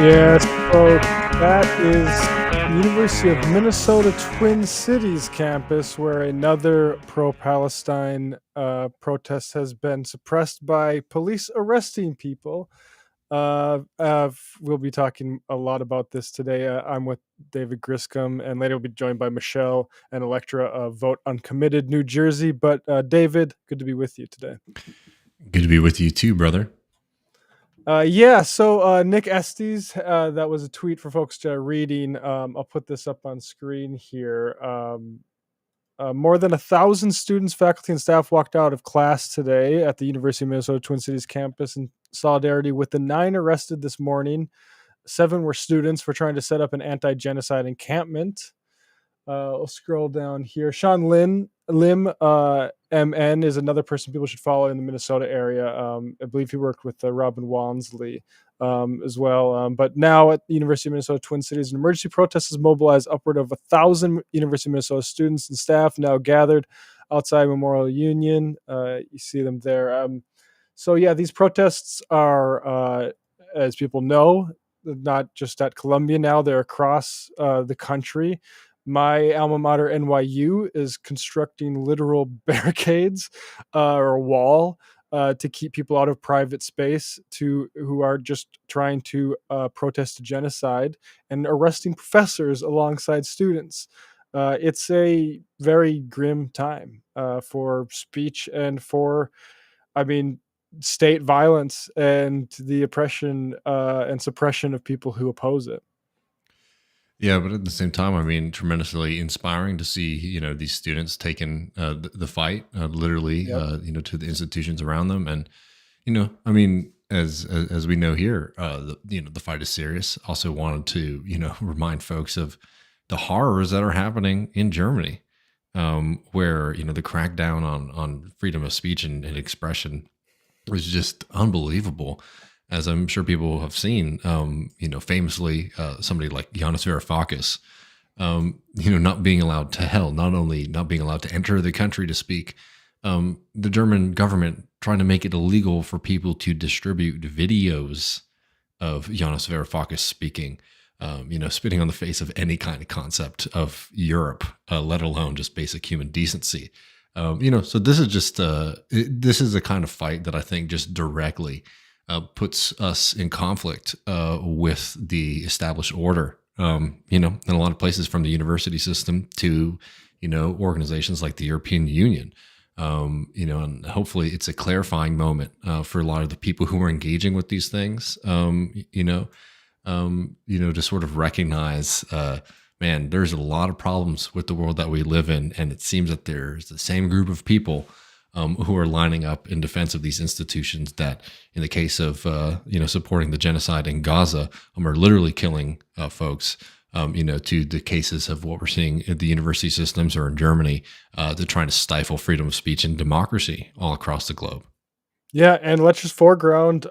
Yes, so that is University of Minnesota Twin Cities campus, where another pro-Palestine protest has been suppressed by police arresting people. We'll be talking a lot about this today. I'm with David Griscom, and later we'll be joined by Michelle and Elektra of Vote Uncommitted New Jersey. But David, good to be with you today. Good to be with you too, brother. So Nick Estes, that was a tweet for folks reading. I'll put this up on screen here. More than 1,000 students, faculty, and staff walked out of class today at the University of Minnesota Twin Cities campus in solidarity with the 9 arrested this morning. 7 were students for trying to set up an anti-genocide encampment. I'll scroll down here. Sean Lim, MN, is another person people should follow in the Minnesota area. I believe he worked with Robin Walmsley as well. But now at the University of Minnesota Twin Cities, an emergency protest has mobilized upward of 1,000 University of Minnesota students and staff now gathered outside Memorial Union. You see them there. These protests are, as people know, not just at Columbia now, they're across the country. My alma mater, NYU, is constructing literal barricades or a wall to keep people out of private space who are just trying to protest genocide and arresting professors alongside students. It's a very grim time for speech and for, state violence and the oppression and suppression of people who oppose it. Yeah, but at the same time, tremendously inspiring to see, these students taking the fight literally, Yep. to the institutions around them. And, as we know here, the fight is serious. Also wanted to, remind folks of the horrors that are happening in Germany, where, the crackdown on freedom of speech and expression was just unbelievable. As I'm sure people have seen, famously, somebody like Yanis Varoufakis, not being allowed to not only not being allowed to enter the country to speak, the German government trying to make it illegal for people to distribute videos of Yanis Varoufakis speaking, spitting on the face of any kind of concept of Europe, let alone just basic human decency. So this is just this is a kind of fight that I think just directly puts us in conflict with the established order. In a lot of places, from the university system to organizations like the European Union. And hopefully it's a clarifying moment for a lot of the people who are engaging with these things. To sort of recognize, man, there's a lot of problems with the world that we live in, and it seems that there's the same group of people who are lining up in defense of these institutions that, in the case of supporting the genocide in Gaza, are literally killing folks. To the cases of what we're seeing in the university systems or in Germany, they're trying to stifle freedom of speech and democracy all across the globe. Yeah, and let's just foreground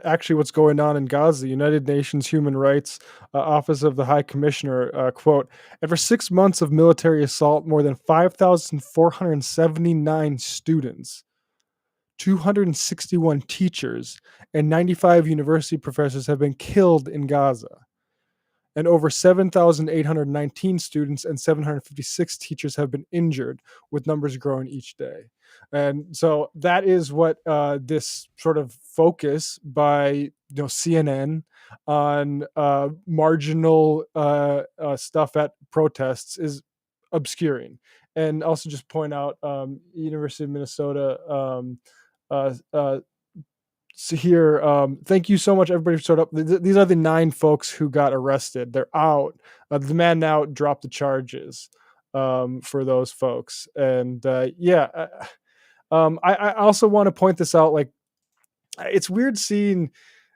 actually what's going on in Gaza. United Nations Human Rights Office of the High Commissioner, quote, after 6 months of military assault, more than 5,479 students, 261 teachers, and 95 university professors have been killed in Gaza. And over 7,819 students and 756 teachers have been injured, with numbers growing each day. And so that is what this sort of focus by CNN on marginal stuff at protests is obscuring. And also just point out University of Minnesota here. Thank you so much, everybody, for showing up. These are the 9 folks who got arrested. They're out. The man now dropped the charges for those folks. And I also want to point this out. Like, it's weird seeing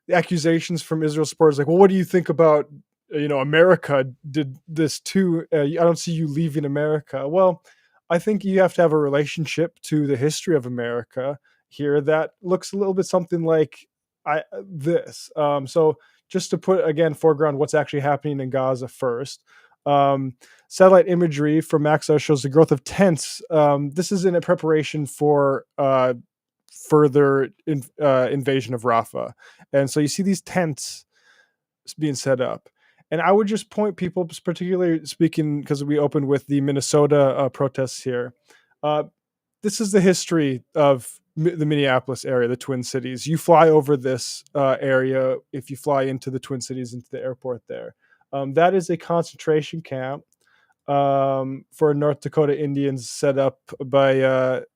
the accusations from Israel supporters. Like, well, what do you think about, America did this too? I don't see you leaving America. Well, I think you have to have a relationship to the history of America here that looks a little bit something like this. So just to put, again, foreground what's actually happening in Gaza first. Satellite imagery from Maxar shows the growth of tents. This is in a preparation for further invasion of Rafah. And so you see these tents being set up. And I would just point people, particularly speaking because we opened with the Minnesota protests here. Uh, this is the history of the Minneapolis area, the Twin Cities. You fly over this area if you fly into the Twin Cities, into the airport there. That is a concentration camp for North Dakota Indians set up by the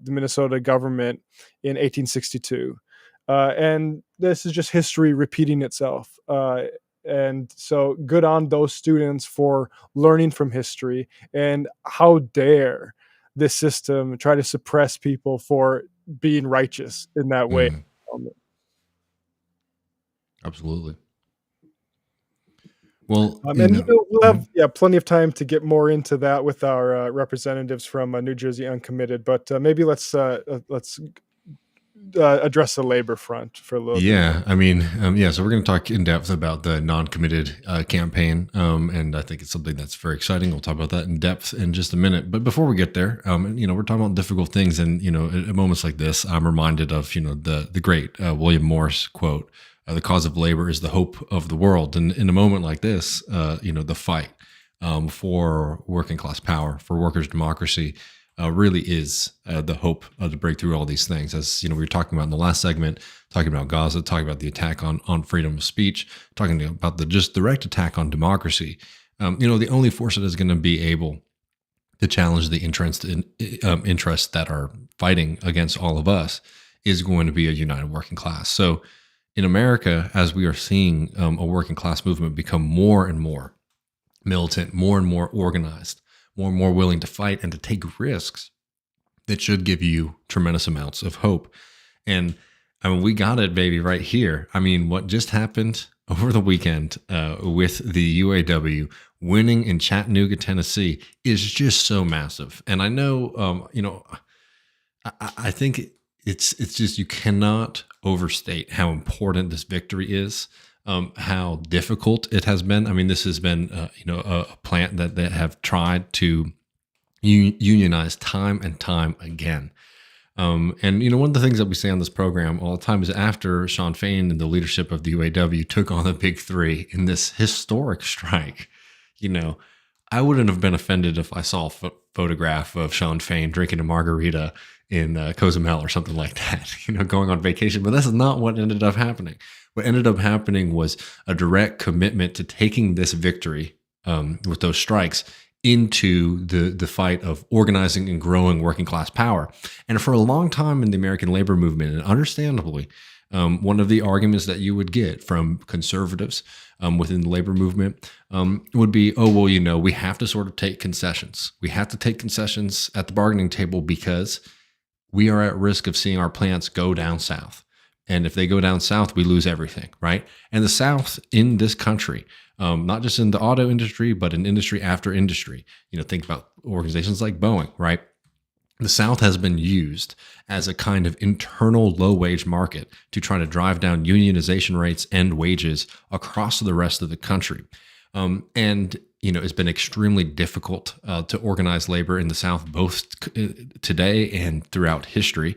Minnesota government in 1862. And this is just history repeating itself. And so good on those students for learning from history. And how dare this system try to suppress people for being righteous in that way. Absolutely. Well, and we'll have plenty of time to get more into that with our representatives from New Jersey Uncommitted. But maybe let's address the labor front for a little bit. I mean, so we're going to talk in depth about the non-committed campaign, and I think it's something that's very exciting. We'll talk about that in depth in just a minute. But before we get there, we're talking about difficult things, and at moments like this, I'm reminded of the great William Morris quote: "The cause of labor is the hope of the world." And in a moment like this, the fight for working class power, for workers' democracy, really is the hope to break through all these things. As we were talking about in the last segment, talking about Gaza, talking about the attack on freedom of speech, talking about the just direct attack on democracy. The only force that is going to be able to challenge the interests that are fighting against all of us is going to be a united working class. So in America, as we are seeing a working class movement become more and more militant, more and more organized, more and more willing to fight and to take risks, that should give you tremendous amounts of hope. And I mean, we got it, baby, right here. I mean, what just happened over the weekend with the UAW winning in Chattanooga, Tennessee, is just so massive. And I know, I think it's just, you cannot overstate how important this victory is. How difficult it has been. I mean, this has been, a plant that they have tried to unionize time and time again. And one of the things that we say on this program all the time is after Shawn Fain and the leadership of the UAW took on the Big Three in this historic strike, I wouldn't have been offended if I saw a photograph of Shawn Fain drinking a margarita in Cozumel or something like that, going on vacation. But that's not what ended up happening. What ended up happening was a direct commitment to taking this victory with those strikes into the fight of organizing and growing working class power. And for a long time in the American labor movement, and understandably, one of the arguments that you would get from conservatives within the labor movement would be, we have to sort of take concessions. We have to take concessions at the bargaining table because we are at risk of seeing our plants go down south. And if they go down south, we lose everything, right? And the South in this country, not just in the auto industry, but in industry after industry, think about organizations like Boeing, right? The South has been used as a kind of internal low-wage market to try to drive down unionization rates and wages across the rest of the country. It's been extremely difficult to organize labor in the South, both today and throughout history,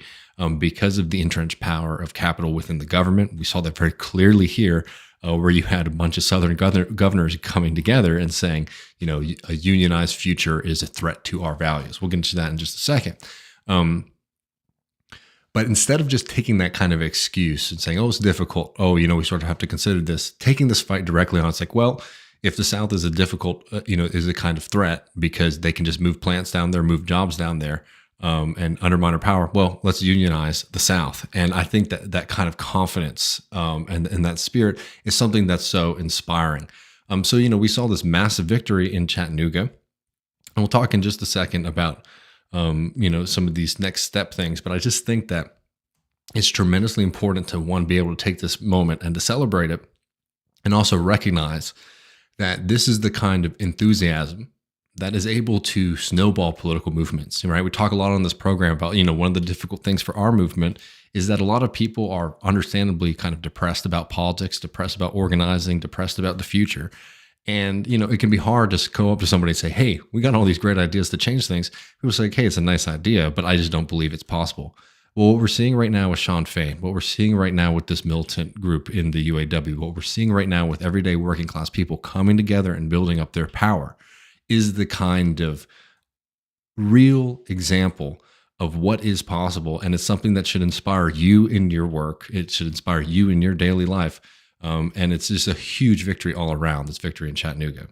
because of the entrenched power of capital within the government. We saw that very clearly here, where you had a bunch of Southern governors coming together and saying, a unionized future is a threat to our values. We'll get into that in just a second. But instead of just taking that kind of excuse and saying, it's difficult, we sort of have to consider this, taking this fight directly on, it's like, well, if the South is a difficult, is a kind of threat because they can just move plants down there, move jobs down there, and undermine our power, well, let's unionize the South. And I think that kind of confidence and that spirit is something that's so inspiring. So we saw this massive victory in Chattanooga, and we'll talk in just a second about some of these next step things. But I just think that it's tremendously important to, one, be able to take this moment and to celebrate it, and also recognize that this is the kind of enthusiasm that is able to snowball political movements, right? We talk a lot on this program about, one of the difficult things for our movement is that a lot of people are understandably kind of depressed about politics, depressed about organizing, depressed about the future. And, it can be hard to go up to somebody and say, hey, we got all these great ideas to change things. People say, hey, it's a nice idea, but I just don't believe it's possible. Well, what we're seeing right now with Sean Fain, what we're seeing right now with this militant group in the UAW, what we're seeing right now with everyday working class people coming together and building up their power is the kind of real example of what is possible. And it's something that should inspire you in your work. It should inspire you in your daily life. And it's just a huge victory all around, this victory in Chattanooga.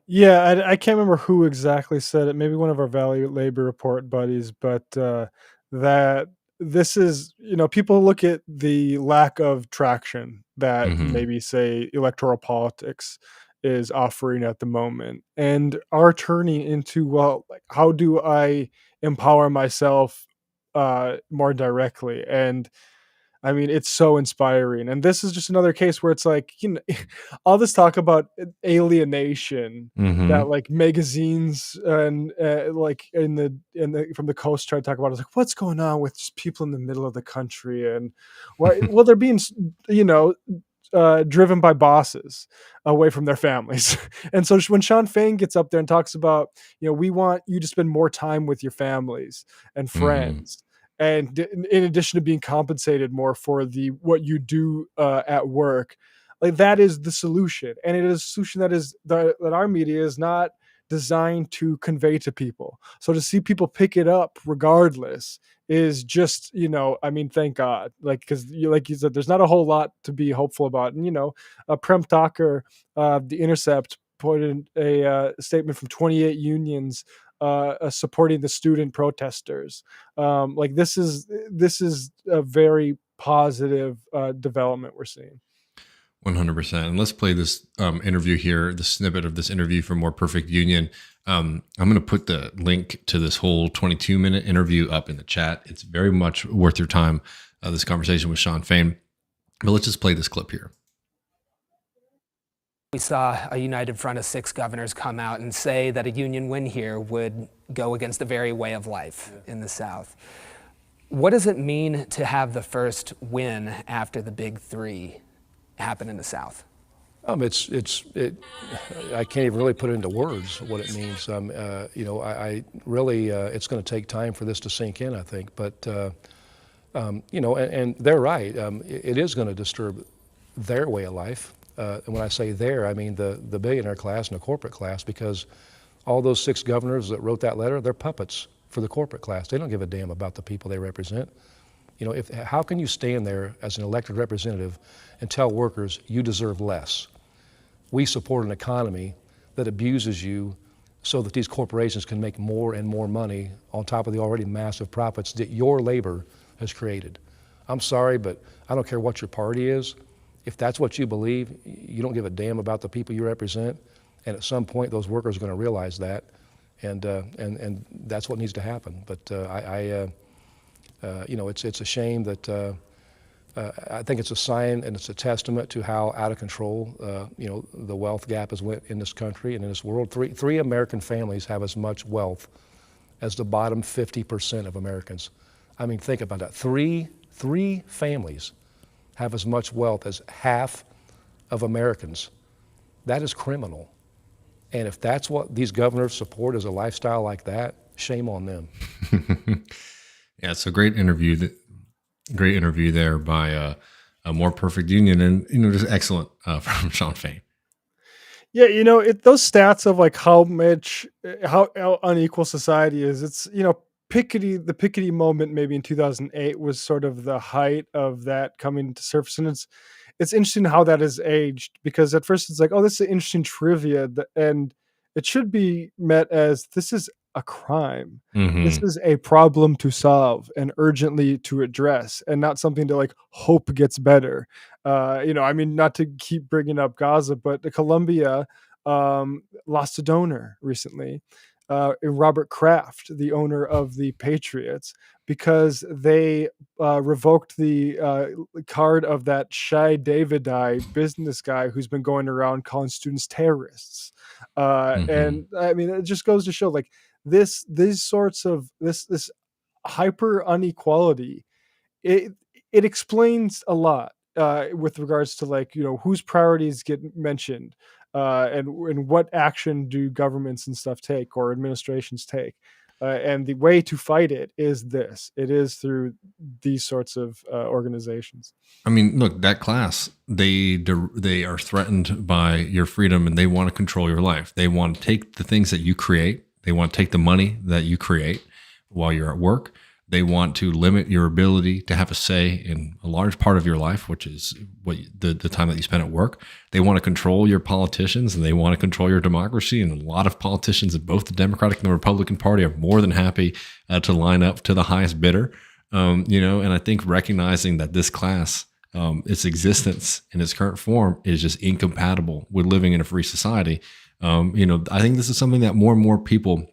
Yeah, I can't remember who exactly said it. Maybe one of our Valley Labor Report buddies, but that this is, people look at the lack of traction that Hmm. maybe say electoral politics is offering at the moment, and are turning into, well, like, how do I empower myself more directly? And I mean, it's so inspiring. And this is just another case where it's like, all this talk about alienation that Hmm. like magazines and like in the from the coast try to talk about. It's like, what's going on with just people in the middle of the country, and why? Well, they're being, you know, driven by bosses away from their families. And so when Sean Fain gets up there and talks about, we want you to spend more time with your families and Hmm. friends, and in addition to being compensated more for the what you do at work, like, that is the solution, and it is a solution that our media is not designed to convey to people. So to see people pick it up regardless is just, I mean, thank God, like, because like you said, there's not a whole lot to be hopeful about. And Prem Talker, the Intercept, put in a statement from 28 unions supporting the student protesters. Like, this is a very positive development we're seeing. 100%. And let's play this interview here, the snippet of this interview from More Perfect Union. I'm going to put the link to this whole 22-minute interview up in the chat. It's very much worth your time, this conversation with Sean Fain. But let's just play this clip here. We saw a united front of 6 governors come out and say that a union win here would go against the very way of life in the South. What does it mean to have the first win after the big 3 happen in the South? I can't even really put it into words what it means. I really, it's going to take time for this to sink in, I think. But, and they're right. It is going to disturb their way of life. And when I say their, I mean the billionaire class and the corporate class, because all those 6 governors that wrote that letter, they're puppets for the corporate class. They don't give a damn about the people they represent. How can you stand there as an elected representative and tell workers you deserve less? We support an economy that abuses you so that these corporations can make more and more money on top of the already massive profits that your labor has created. I'm sorry, but I don't care what your party is. If that's what you believe, you don't give a damn about the people you represent. And at some point, those workers are going to realize that, and that's what needs to happen. But it's a shame that. I think it's a sign and it's a testament to how out of control, the wealth gap has went in this country and in this world. Three American families have as much wealth as the bottom 50% of Americans. I mean, think about that. Three families have as much wealth as half of Americans. That is criminal. And if that's what these governors support as a lifestyle like that, shame on them. Yeah, it's a great interview. Great interview there by a More Perfect Union, and just excellent from Sean Fain. Yeah, those stats of like how unequal society is. It's, the Piketty moment maybe in 2008 was sort of the height of that coming to surface, and it's interesting how that has aged, because at first it's like, oh, this is an interesting trivia, and it should be met as, this is a crime. This Hmm. is a problem to solve and urgently to address, and not something to like hope gets better. I mean, not to keep bringing up Gaza, but the Colombia lost a donor recently, Robert Kraft, the owner of the Patriots, because they revoked the card of that Shai Davidai business guy who's been going around calling students terrorists. Hmm. And I mean, it just goes to show, like, these sorts of this hyper inequality, it it explains a lot with regards to, like, whose priorities get mentioned, and what action do governments and stuff take, or administrations take. and the way to fight it is this. It is through these sorts of organizations. I mean, look, that class, they are threatened by your freedom, and they want to control your life. They want to take the things that you create. They want to take the money that you create while you're at work. They want to limit your ability to have a say in a large part of your life, which is what the time that you spend at work. They want to control your politicians, and they want to control your democracy. And a lot of politicians in both the Democratic and the Republican Party are more than happy to line up to the highest bidder. And I think recognizing that this class, its existence in its current form is just incompatible with living in a free society. I think this is something that more and more people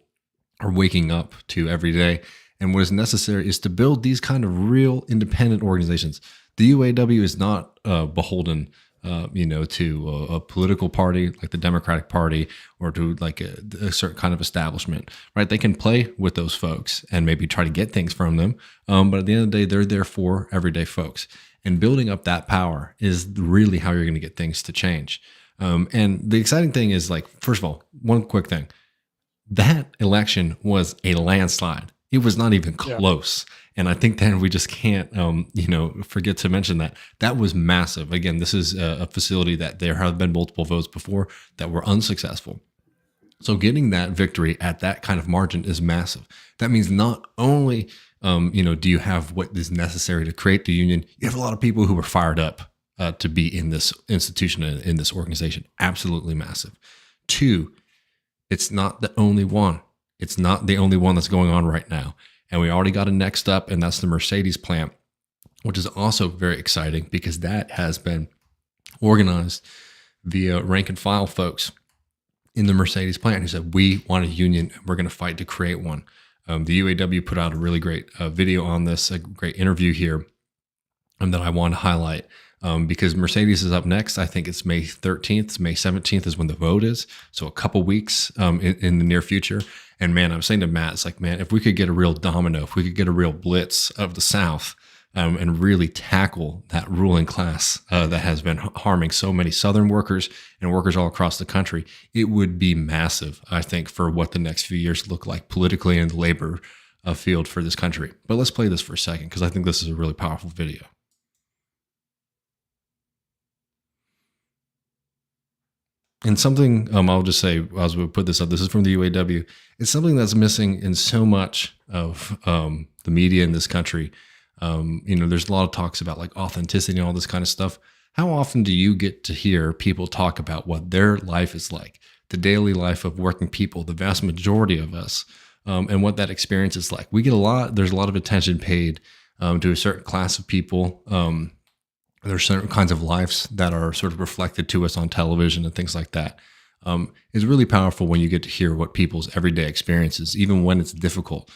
are waking up to every day. And what is necessary is to build these kind of real independent organizations. The UAW is not beholden, to a political party like the Democratic Party, or to like a certain kind of establishment, right? They can play with those folks and maybe try to get things from them. But at the end of the day, they're there for everyday folks. And building up that power is really how you're going to get things to change. And the exciting thing is, like, first of all, one quick thing. That election was a landslide. It was not even close. Yeah. And I think that we just can't, forget to mention that. That was massive. Again, this is a facility that there have been multiple votes before that were unsuccessful. So getting that victory at that kind of margin is massive. That means not only, do you have what is necessary to create the union, you have a lot of people who are fired up to be in this institution and in this organization. Absolutely massive. 2, it's not the only one. It's not the only one that's going on right now. And we already got a next up, and that's the Mercedes plant, which is also very exciting because that has been organized via rank and file folks in the Mercedes plant who said, we want a union, and we're going to fight to create one. The UAW put out a really great video on this, a great interview here that I want to highlight. Because Mercedes is up next. I think it's May 13th. May 17th is when the vote is. So a couple weeks in the near future. And man, I was saying to Matt, it's like, man, if we could get a real domino, if we could get a real blitz of the South and really tackle that ruling class that has been harming so many Southern workers and workers all across the country, it would be massive, I think, for what the next few years look like politically in the labor field for this country. But let's play this for a second, because I think this is a really powerful video. And something I'll just say as we put this up, this is from the UAW. It's something that's missing in so much of the media in this country. There's a lot of talks about like authenticity and all this kind of stuff. How often do you get to hear people talk about what their life is like, the daily life of working people, the vast majority of us, and what that experience is like? We get there's a lot of attention paid to a certain class of people. There's certain kinds of lives that are sort of reflected to us on television and things like that. It's really powerful when you get to hear what people's everyday experiences, even when it's difficult,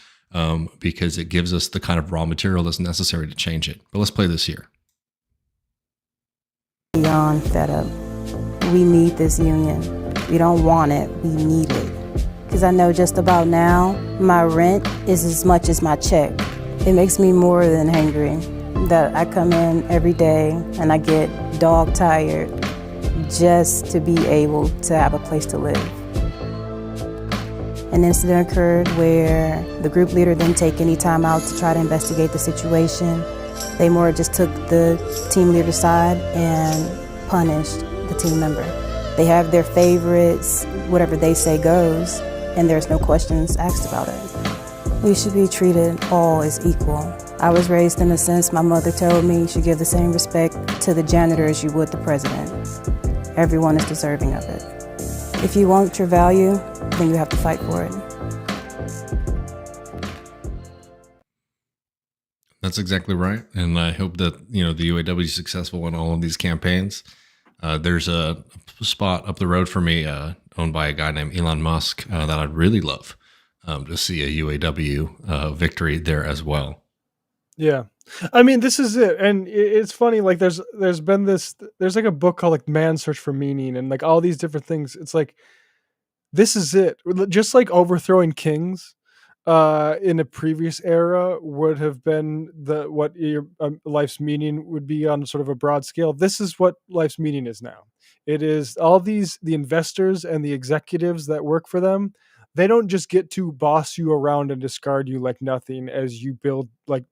because it gives us the kind of raw material that's necessary to change it. But let's play this here. Beyond fed up. We need this union. We don't want it, we need it. Because I know just about now, my rent is as much as my check. It makes me more than angry that I come in every day and I get dog tired just to be able to have a place to live. An incident occurred where the group leader didn't take any time out to try to investigate the situation. They more just took the team leader's side and punished the team member. They have their favorites, whatever they say goes, and there's no questions asked about it. We should be treated all as equal. I was raised in a sense, my mother told me you should give the same respect to the janitor as you would the president. Everyone is deserving of it. If you want your value, then you have to fight for it. That's exactly right. And I hope that, the UAW is successful in all of these campaigns. There's a spot up the road for me owned by a guy named Elon Musk that I'd really love to see a UAW victory there as well. Yeah. I mean, this is it. And it's funny, like there's like a book called like Man's Search for Meaning and like all these different things. It's like, this is it. Just like overthrowing kings in a previous era would have been what your life's meaning would be on sort of a broad scale. This is what life's meaning is now. It is all the investors and the executives that work for them. they don't just get to boss you around and discard you like nothing as you build like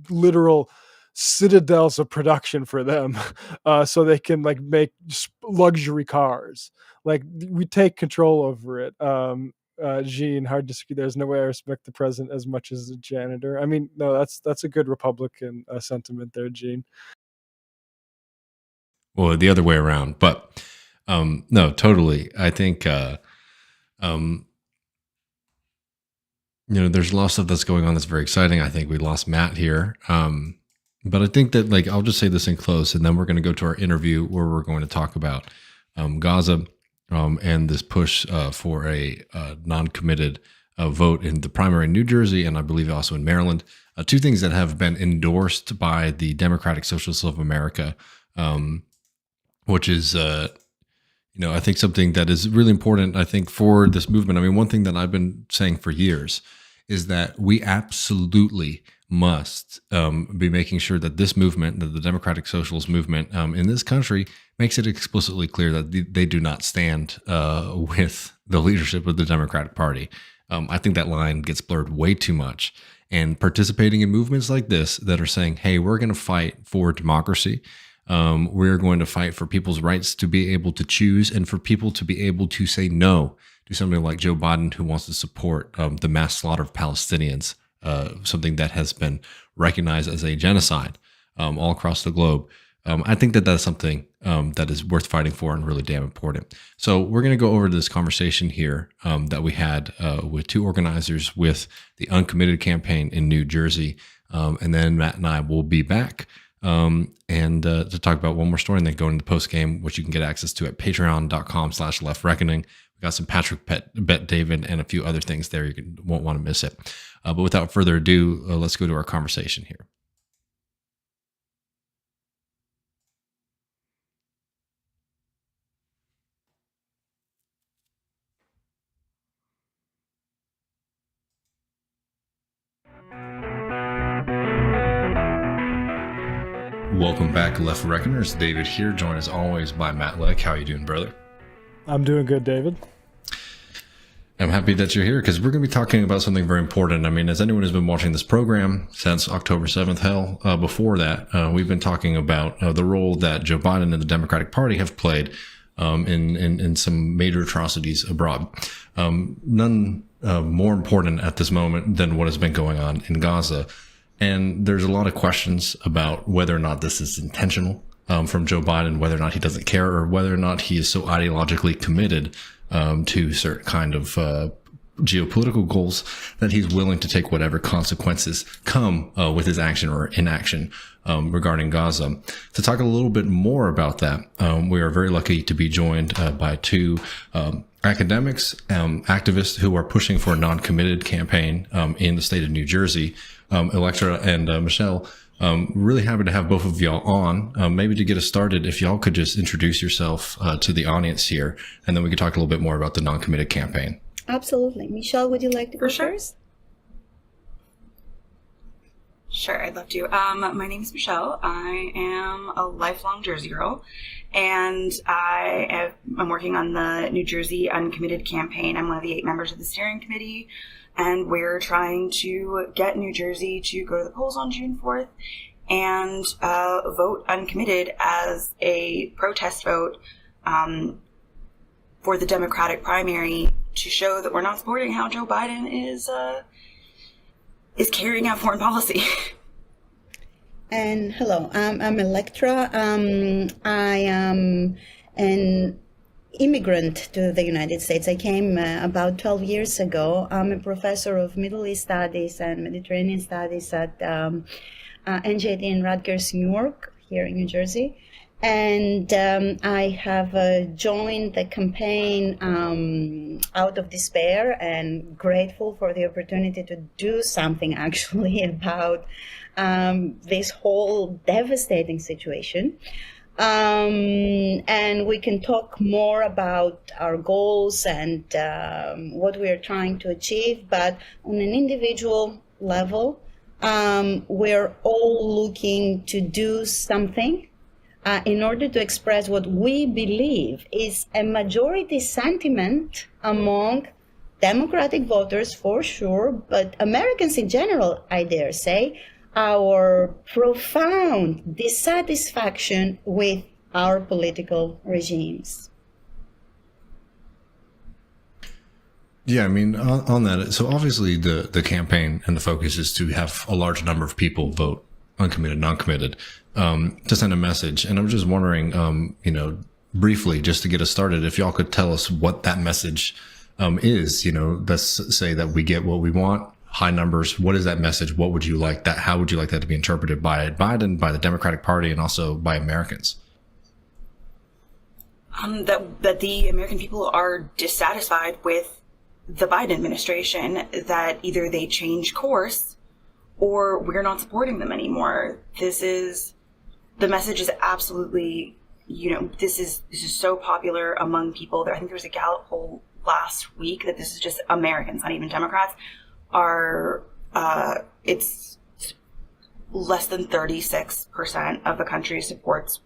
literal citadels of production for them, so they can like make luxury cars. Like we take control over it. Jean, hard to disagree. There's no way I respect the president as much as the janitor. I mean, no, that's a good Republican sentiment there, Jean. Well, the other way around, but no, totally. I think there's a lot of stuff that's going on that's very exciting. I think we lost Matt here. But I think that, like, I'll just say this in close, and then we're going to go to our interview where we're going to talk about Gaza and this push for a non-committed vote in the primary in New Jersey, and I believe also in Maryland. Two things that have been endorsed by the Democratic Socialists of America, which is, I think something that is really important, I think, for this movement. I mean, one thing that I've been saying for years is that we absolutely must be making sure that this movement, that the Democratic Socialist movement in this country, makes it explicitly clear that they do not stand with the leadership of the Democratic Party. I think that line gets blurred way too much. And participating in movements like this that are saying, hey, we're going to fight for democracy. We're going to fight for people's rights to be able to choose and for people to be able to say no to somebody like Joe Biden, who wants to support the mass slaughter of Palestinians, something that has been recognized as a genocide all across the globe. I think that that's something that is worth fighting for and really damn important. So we're going to go over to this conversation here that we had with two organizers with the Uncommitted campaign in New Jersey. And then Matt and I will be back and to talk about one more story and then go into the post game, which you can get access to at patreon.com/leftreckoning. We got some Patrick Bet David and a few other things there. You won't want to miss it. But without further ado, let's go to our conversation here. Welcome back, Left Reckoners. David here, joined as always by Matt Leck. How are you doing, brother? I'm doing good, David. I'm happy that you're here because we're going to be talking about something very important. I mean, as anyone who's been watching this program since October 7th, before that, we've been talking about the role that Joe Biden and the Democratic Party have played in some major atrocities abroad. None more important at this moment than what has been going on in Gaza. And there's a lot of questions about whether or not this is intentional from Joe Biden, whether or not he doesn't care, or whether or not he is so ideologically committed to certain kind of geopolitical goals that he's willing to take whatever consequences come with his action or inaction regarding Gaza. To talk a little bit more about that, we are very lucky to be joined by two academics, activists who are pushing for a non-committed campaign in the state of New Jersey. Elektra and Michelle, really happy to have both of y'all on. Maybe to get us started, if y'all could just introduce yourself to the audience here, and then we could talk a little bit more about the non-committed campaign. Absolutely. Michelle, would you like to go first? Sure, I'd love to. My name is Michelle. I am a lifelong Jersey girl, and I'm working on the New Jersey Uncommitted campaign. I'm one of the 8 members of the steering committee, and we're trying to get New Jersey to go to the polls on June 4th and vote uncommitted as a protest vote for the Democratic primary to show that we're not supporting how Joe Biden is carrying out foreign policy. And hello, I'm Elektra. I am an immigrant to the United States. I came about 12 years ago. I'm a professor of Middle East Studies and Mediterranean Studies at NJ in Rutgers, New York, here in New Jersey. And I have joined the campaign out of despair and grateful for the opportunity to do something actually about this whole devastating situation. And we can talk more about our goals and what we are trying to achieve, but on an individual level, we're all looking to do something in order to express what we believe is a majority sentiment among Democratic voters for sure, but Americans in general, I dare say, our profound dissatisfaction with our political regimes. Yeah, I mean, on that, so obviously the campaign and the focus is to have a large number of people vote uncommitted, non-committed, to send a message. And I'm just wondering, briefly, just to get us started, if y'all could tell us what that message is. Let's say that we get what we want, high numbers. What is that message? What would you like that? How would you like that to be interpreted by Biden, by the Democratic Party, and also by Americans? That the American people are dissatisfied with the Biden administration, that either they change course or we're not supporting them anymore. The message is absolutely, this is so popular among people. I think there was a Gallup poll last week that this is just Americans, not even Democrats, it's less than 36% of the country supports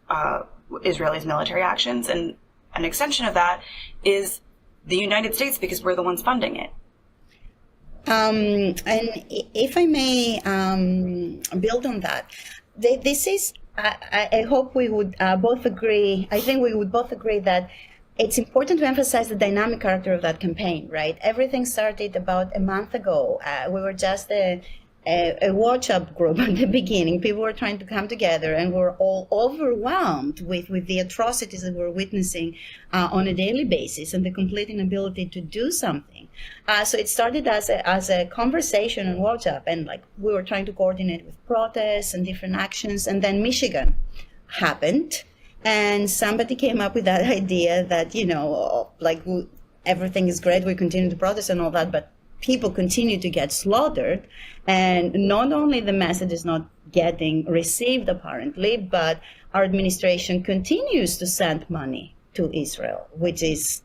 Israel's military actions. And an extension of that is the United States, because we're the ones funding it. And if I may build on that, this is, I hope we would both agree, I think we would both agree that it's important to emphasize the dynamic character of that campaign, right? Everything started about a month ago. We were just a watch-up group at the beginning. People were trying to come together, and we're all overwhelmed with the atrocities that we're witnessing on a daily basis and the complete inability to do something. So it started as a conversation on WhatsApp, and we were trying to coordinate with protests and different actions. And then Michigan happened, and somebody came up with that idea that everything is great, we continue to protest and all that, but people continue to get slaughtered, and not only the message is not getting received apparently, but our administration continues to send money to Israel, which is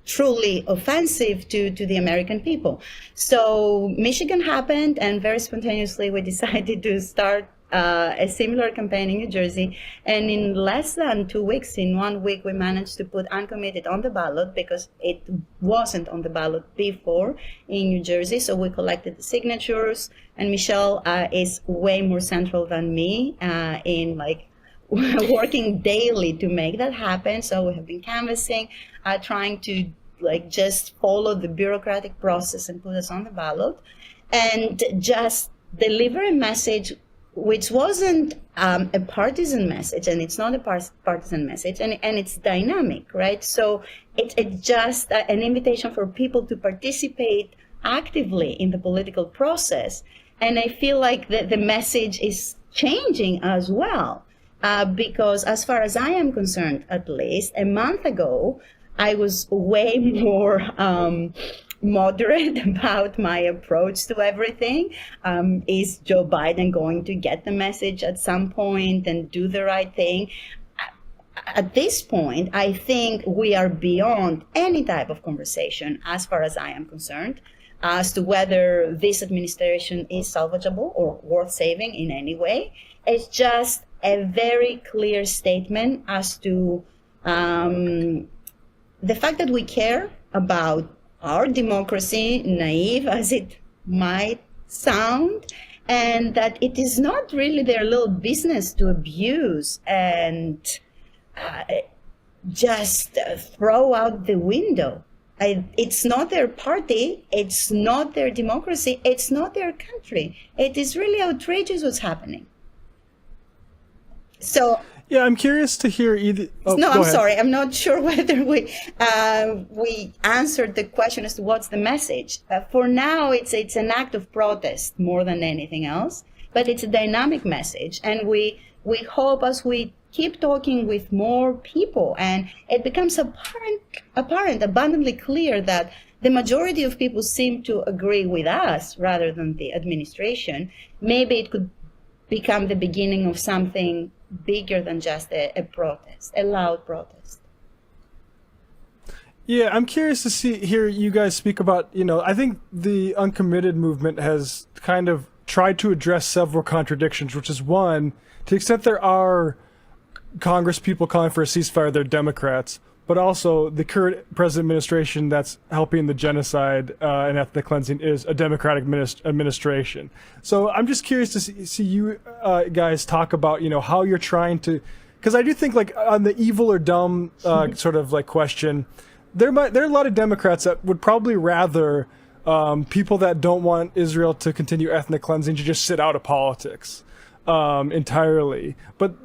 truly offensive to the American people. So Michigan happened, and very spontaneously we decided to start a similar campaign in New Jersey, and in less than 2 weeks, in 1 week, we managed to put uncommitted on the ballot because it wasn't on the ballot before in New Jersey. So we collected the signatures, and Michelle is way more central than me in working daily to make that happen. So we have been canvassing, trying to just follow the bureaucratic process and put us on the ballot, and just deliver a message which wasn't a partisan message, and it's not a partisan message, and it's dynamic, right? So it's just an invitation for people to participate actively in the political process. And I feel like the message is changing as well, because as far as I am concerned, at least, a month ago, I was way more moderate about my approach to everything. Is Joe Biden going to get the message at some point and do the right thing? At this point, I think we are beyond any type of conversation, as far as I am concerned, as to whether this administration is salvageable or worth saving in any way. It's just a very clear statement as to the fact that we care about our democracy, naive as it might sound, and that it is not really their little business to abuse and just throw out the window. It's not their party, it's not their democracy, it's not their country. It is really outrageous what's happening. So yeah, I'm curious to hear either. Oh, no, go I'm ahead. sorry. I'm not sure whether we answered the question as to what's the message. For now, it's an act of protest more than anything else, but it's a dynamic message, and we hope as we keep talking with more people, and it becomes abundantly clear that the majority of people seem to agree with us rather than the administration. Maybe it could become the beginning of something bigger than just a protest, a loud protest. Yeah, I'm curious to hear you guys speak about, I think the uncommitted movement has kind of tried to address several contradictions, which is one, to the extent there are Congress people calling for a ceasefire, they're Democrats. but also the current president administration that's helping the genocide and ethnic cleansing is a Democratic administration. So I'm just curious to see you guys talk about, how you're trying to, because I do think like on the evil or dumb sort of like question, there are a lot of Democrats that would probably rather people that don't want Israel to continue ethnic cleansing to just sit out of politics entirely. But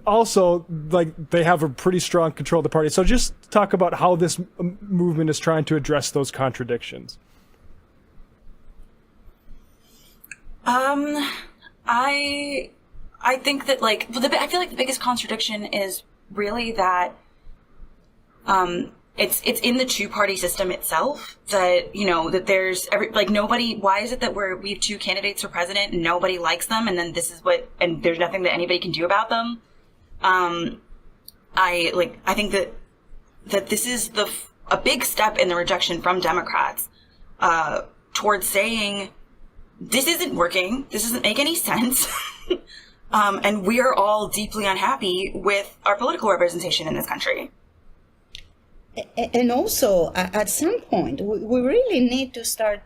also, like, they have a pretty strong control of the party. So just talk about how this movement is trying to address those contradictions. I think that, like, I feel like the biggest contradiction is really that it's in the two-party system itself that, that there's nobody, why is it that we have two candidates for president and nobody likes them, and then and there's nothing that anybody can do about them? I think that this is a big step in the rejection from Democrats towards saying this isn't working, this doesn't make any sense, and we are all deeply unhappy with our political representation in this country. And also, at some point, we really need to start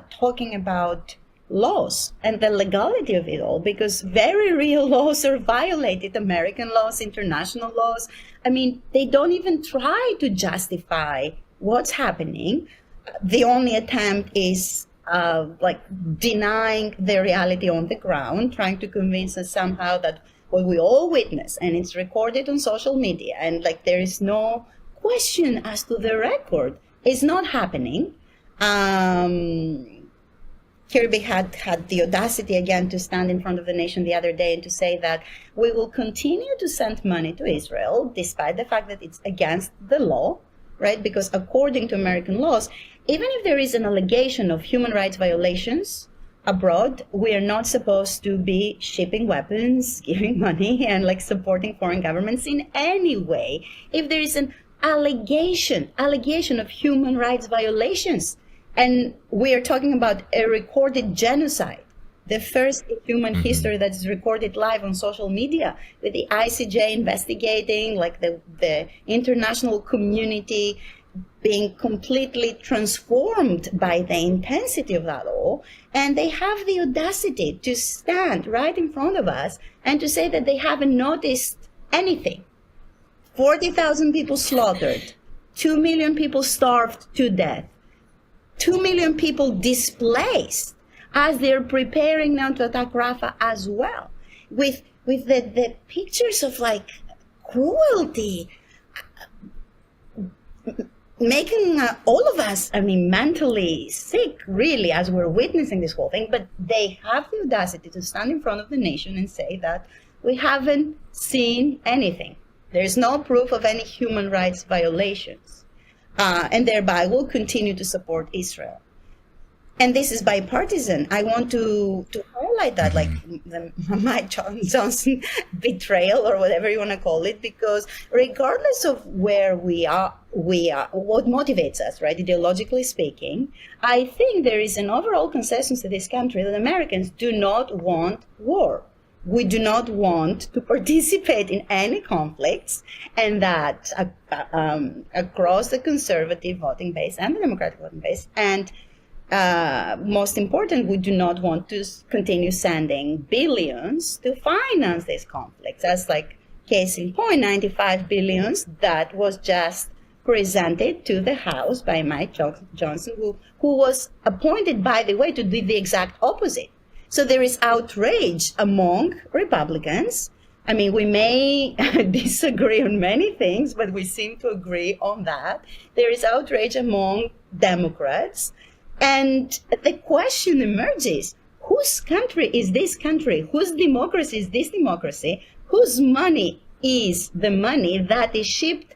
talking about laws and the legality of it all, because very real laws are violated. American laws, international laws. I mean, they don't even try to justify what's happening. The only attempt is denying the reality on the ground, trying to convince us somehow that what we all witness, and it's recorded on social media, and there is no question as to the record, is not happening. Kirby had the audacity again to stand in front of the nation the other day and to say that we will continue to send money to Israel despite the fact that it's against the law, right? Because according to American laws, even if there is an allegation of human rights violations abroad, we are not supposed to be shipping weapons, giving money, and supporting foreign governments in any way. If there is an allegation of human rights violations, and we are talking about a recorded genocide, the first in human history that is recorded live on social media, with the ICJ investigating, the international community being completely transformed by the intensity of that all. And they have the audacity to stand right in front of us and to say that they haven't noticed anything. 40,000 people slaughtered, 2 million people starved to death, 2 million people displaced as they're preparing now to attack Rafah as well, with the pictures of cruelty, making all of us, mentally sick, really, as we're witnessing this whole thing. But they have the audacity to stand in front of the nation and say that we haven't seen anything. There's no proof of any human rights violations. And thereby will continue to support Israel. And this is bipartisan. I want to highlight that, the Mike Johnson betrayal, or whatever you want to call it, because regardless of where we are, what motivates us, right, ideologically speaking, I think there is an overall consensus in this country that Americans do not want war. We do not want to participate in any conflicts, and that across the conservative voting base and the Democratic voting base, and most important, we do not want to continue sending billions to finance these conflicts. As case in point, 95 billions that was just presented to the House by Mike Johnson, who was appointed, by the way, to do the exact opposite. So there is outrage among Republicans. I mean, we may disagree on many things, but we seem to agree on that. There is outrage among Democrats. And the question emerges, whose country is this country? Whose democracy is this democracy? Whose money is the money that is shipped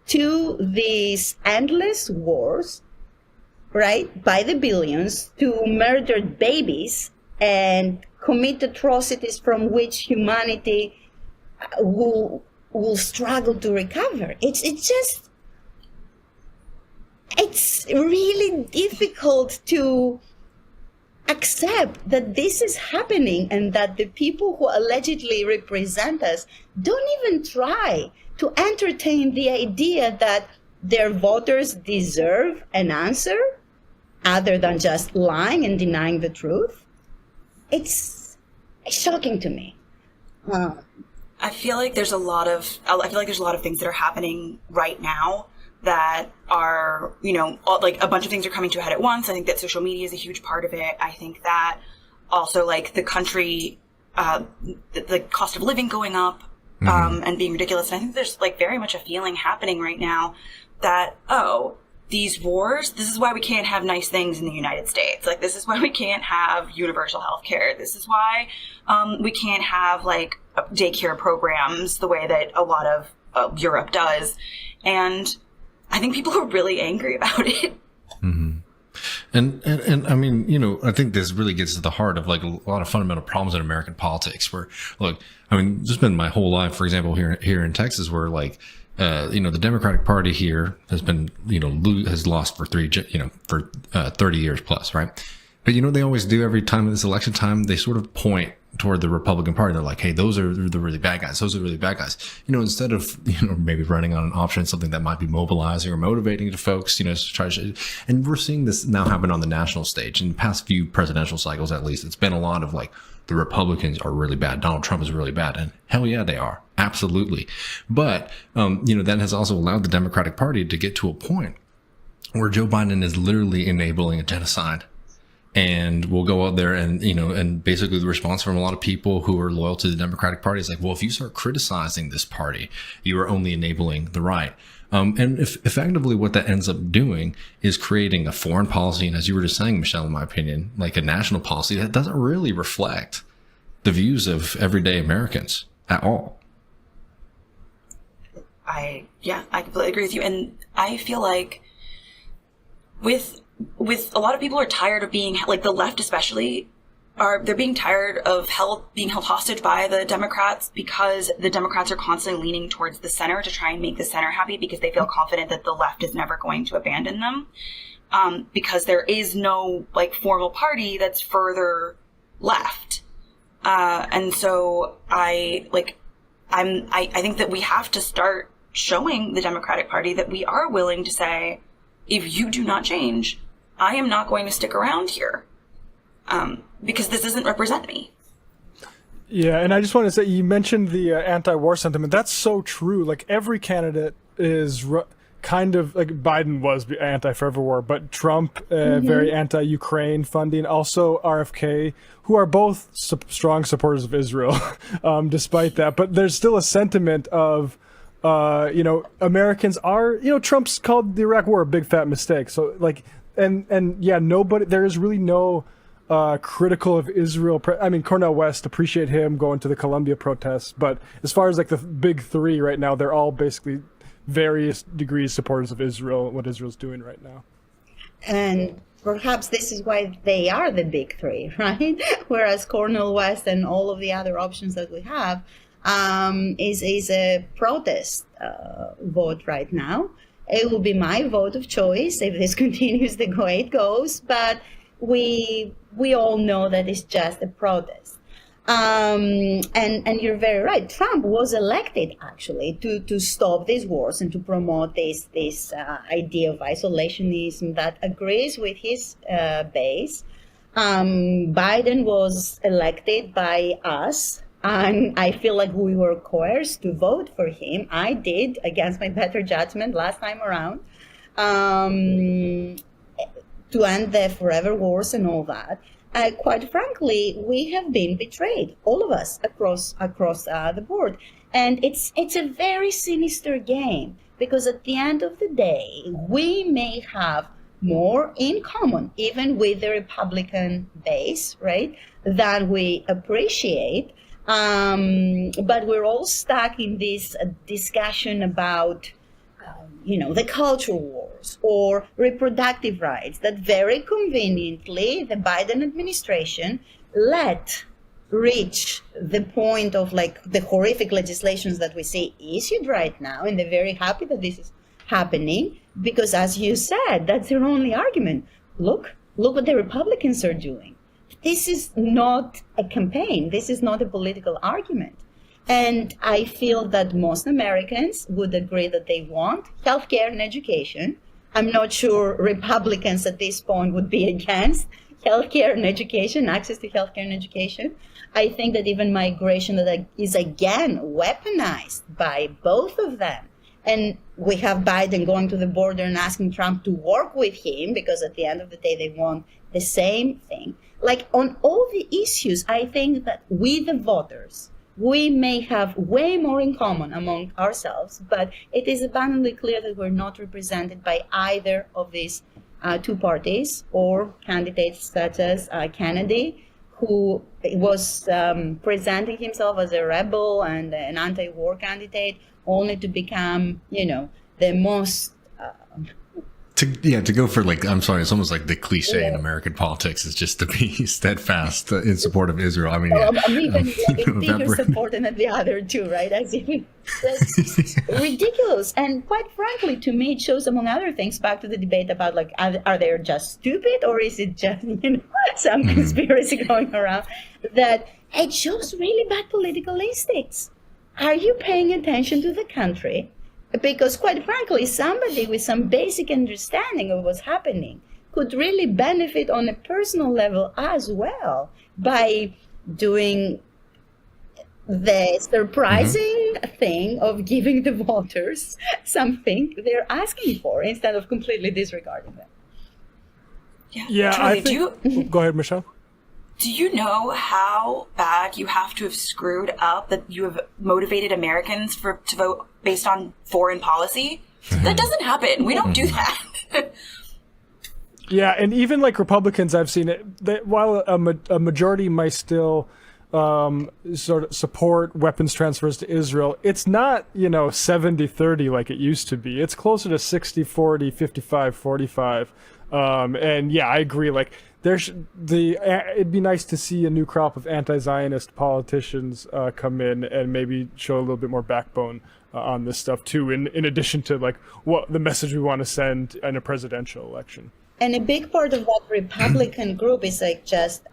to these endless wars, right, by the billions, to murdered babies and commit atrocities from which humanity will struggle to recover? It's really difficult to accept that this is happening and that the people who allegedly represent us don't even try to entertain the idea that their voters deserve an answer other than just lying and denying the truth. It's shocking to me. I feel like there's a lot of things that are happening right now that are, like a bunch of things are coming to a head at once. I think that social media is a huge part of it. I think that also like the country, the cost of living going up, and being ridiculous. And I think there's like very much a feeling happening right now that, these wars, this is why we can't have nice things in the United States. Like, this is why we can't have universal health care. This is why we can't have, like, daycare programs the way that a lot of Europe does. And I think people are really angry about it. Mm-hmm. And I mean, I think this really gets to the heart of like a lot of fundamental problems in American politics where, look, I mean, just been my whole life, for example, here in Texas, where like, the Democratic Party here has been, has lost for 30 years plus, right? But, they always do every time it's election time, they sort of point toward the Republican Party. They're like, hey, those are the really bad guys. Those are really bad guys. Instead of, maybe running on an option, something that might be mobilizing or motivating to folks, to try to, and we're seeing this now happen on the national stage. In the past few presidential cycles, at least, it's been a lot of like, the Republicans are really bad. Donald Trump is really bad. And hell yeah, they are. Absolutely. But, that has also allowed the Democratic Party to get to a point where Joe Biden is literally enabling a genocide. And we'll go out there and, and basically the response from a lot of people who are loyal to the Democratic Party is like, well, if you start criticizing this party, you are only enabling the right. And effectively what that ends up doing is creating a foreign policy. And as you were just saying, Michelle, in my opinion, like a national policy that doesn't really reflect the views of everyday Americans at all. I completely agree with you. And I feel like with a lot of people are tired of being, like the left especially, they're being tired of being held hostage by the Democrats because the Democrats are constantly leaning towards the center to try and make the center happy because they feel confident that the left is never going to abandon them. Because there is no like formal party that's further left. And so I think that we have to start showing the Democratic Party that we are willing to say, if you do not change, I am not going to stick around here. Because this doesn't represent me. Yeah, and I just want to say, you mentioned the anti-war sentiment. That's so true. Like, every candidate is kind of, like, Biden was anti-forever war, but Trump, very anti-Ukraine funding. Also, RFK, who are both strong supporters of Israel, despite that. But there's still a sentiment of, Americans are, Trump's called the Iraq war a big fat mistake. So, like, and yeah, there is really no critical of Israel. I mean, Cornel West, appreciate him going to the Columbia protests, but as far as like the big three right now, they're all basically various degrees supporters of Israel, what Israel's doing right now. And perhaps this is why they are the big three, right? Whereas Cornel West and all of the other options that we have is a protest vote right now. It will be my vote of choice if this continues the way it goes, but we all know that it's just a protest. And you're very right. Trump was elected actually to stop these wars and to promote this idea of isolationism that agrees with his base. Biden was elected by us, and I feel like we were coerced to vote for him. I did against my better judgment last time around. To end the forever wars and all that. Quite frankly, we have been betrayed, all of us across the board. And it's a very sinister game because at the end of the day, we may have more in common, even with the Republican base, right, than we appreciate. But we're all stuck in this discussion about the culture wars or reproductive rights that very conveniently the Biden administration let reach the point of like the horrific legislations that we see issued right now. And they're very happy that this is happening because, as you said, that's their only argument. Look what the Republicans are doing. This is not a campaign. This is not a political argument. And I feel that most Americans would agree that they want healthcare and education. I'm not sure Republicans at this point would be against healthcare and education, access to healthcare and education. I think that even migration that is again weaponized by both of them. And we have Biden going to the border and asking Trump to work with him because at the end of the day, they want the same thing. Like on all the issues, I think that we, the voters, we may have way more in common among ourselves, but it is abundantly clear that we're not represented by either of these two parties or candidates such as Kennedy, who was presenting himself as a rebel and an anti-war candidate, only to become, the most to go for like, I'm sorry, it's almost like the cliche in American politics is just to be steadfast in support of Israel. I mean, I'm even bigger support than the other two, right? As if that's ridiculous. And quite frankly, to me, it shows, among other things, back to the debate about like, are they just stupid or is it just, some conspiracy going around, that it shows really bad political instincts. Are you paying attention to the country? Because quite frankly, somebody with some basic understanding of what's happening could really benefit on a personal level as well by doing the surprising thing of giving the voters something they're asking for instead of completely disregarding them. Yeah, Charlie, I think... Go ahead, Michelle. Do you know how bad you have to have screwed up that you have motivated Americans to vote based on foreign policy? That doesn't happen. We don't do that. Yeah, and even like Republicans, I've seen it, that while a majority might still sort of support weapons transfers to Israel, it's not, 70-30 like it used to be. It's closer to 60-40, 55-45. And yeah, I agree. Like, it'd be nice to see a new crop of anti-Zionist politicians come in and maybe show a little bit more backbone on this stuff too, in addition to like what the message we want to send in a presidential election. And a big part of that Republican group is like just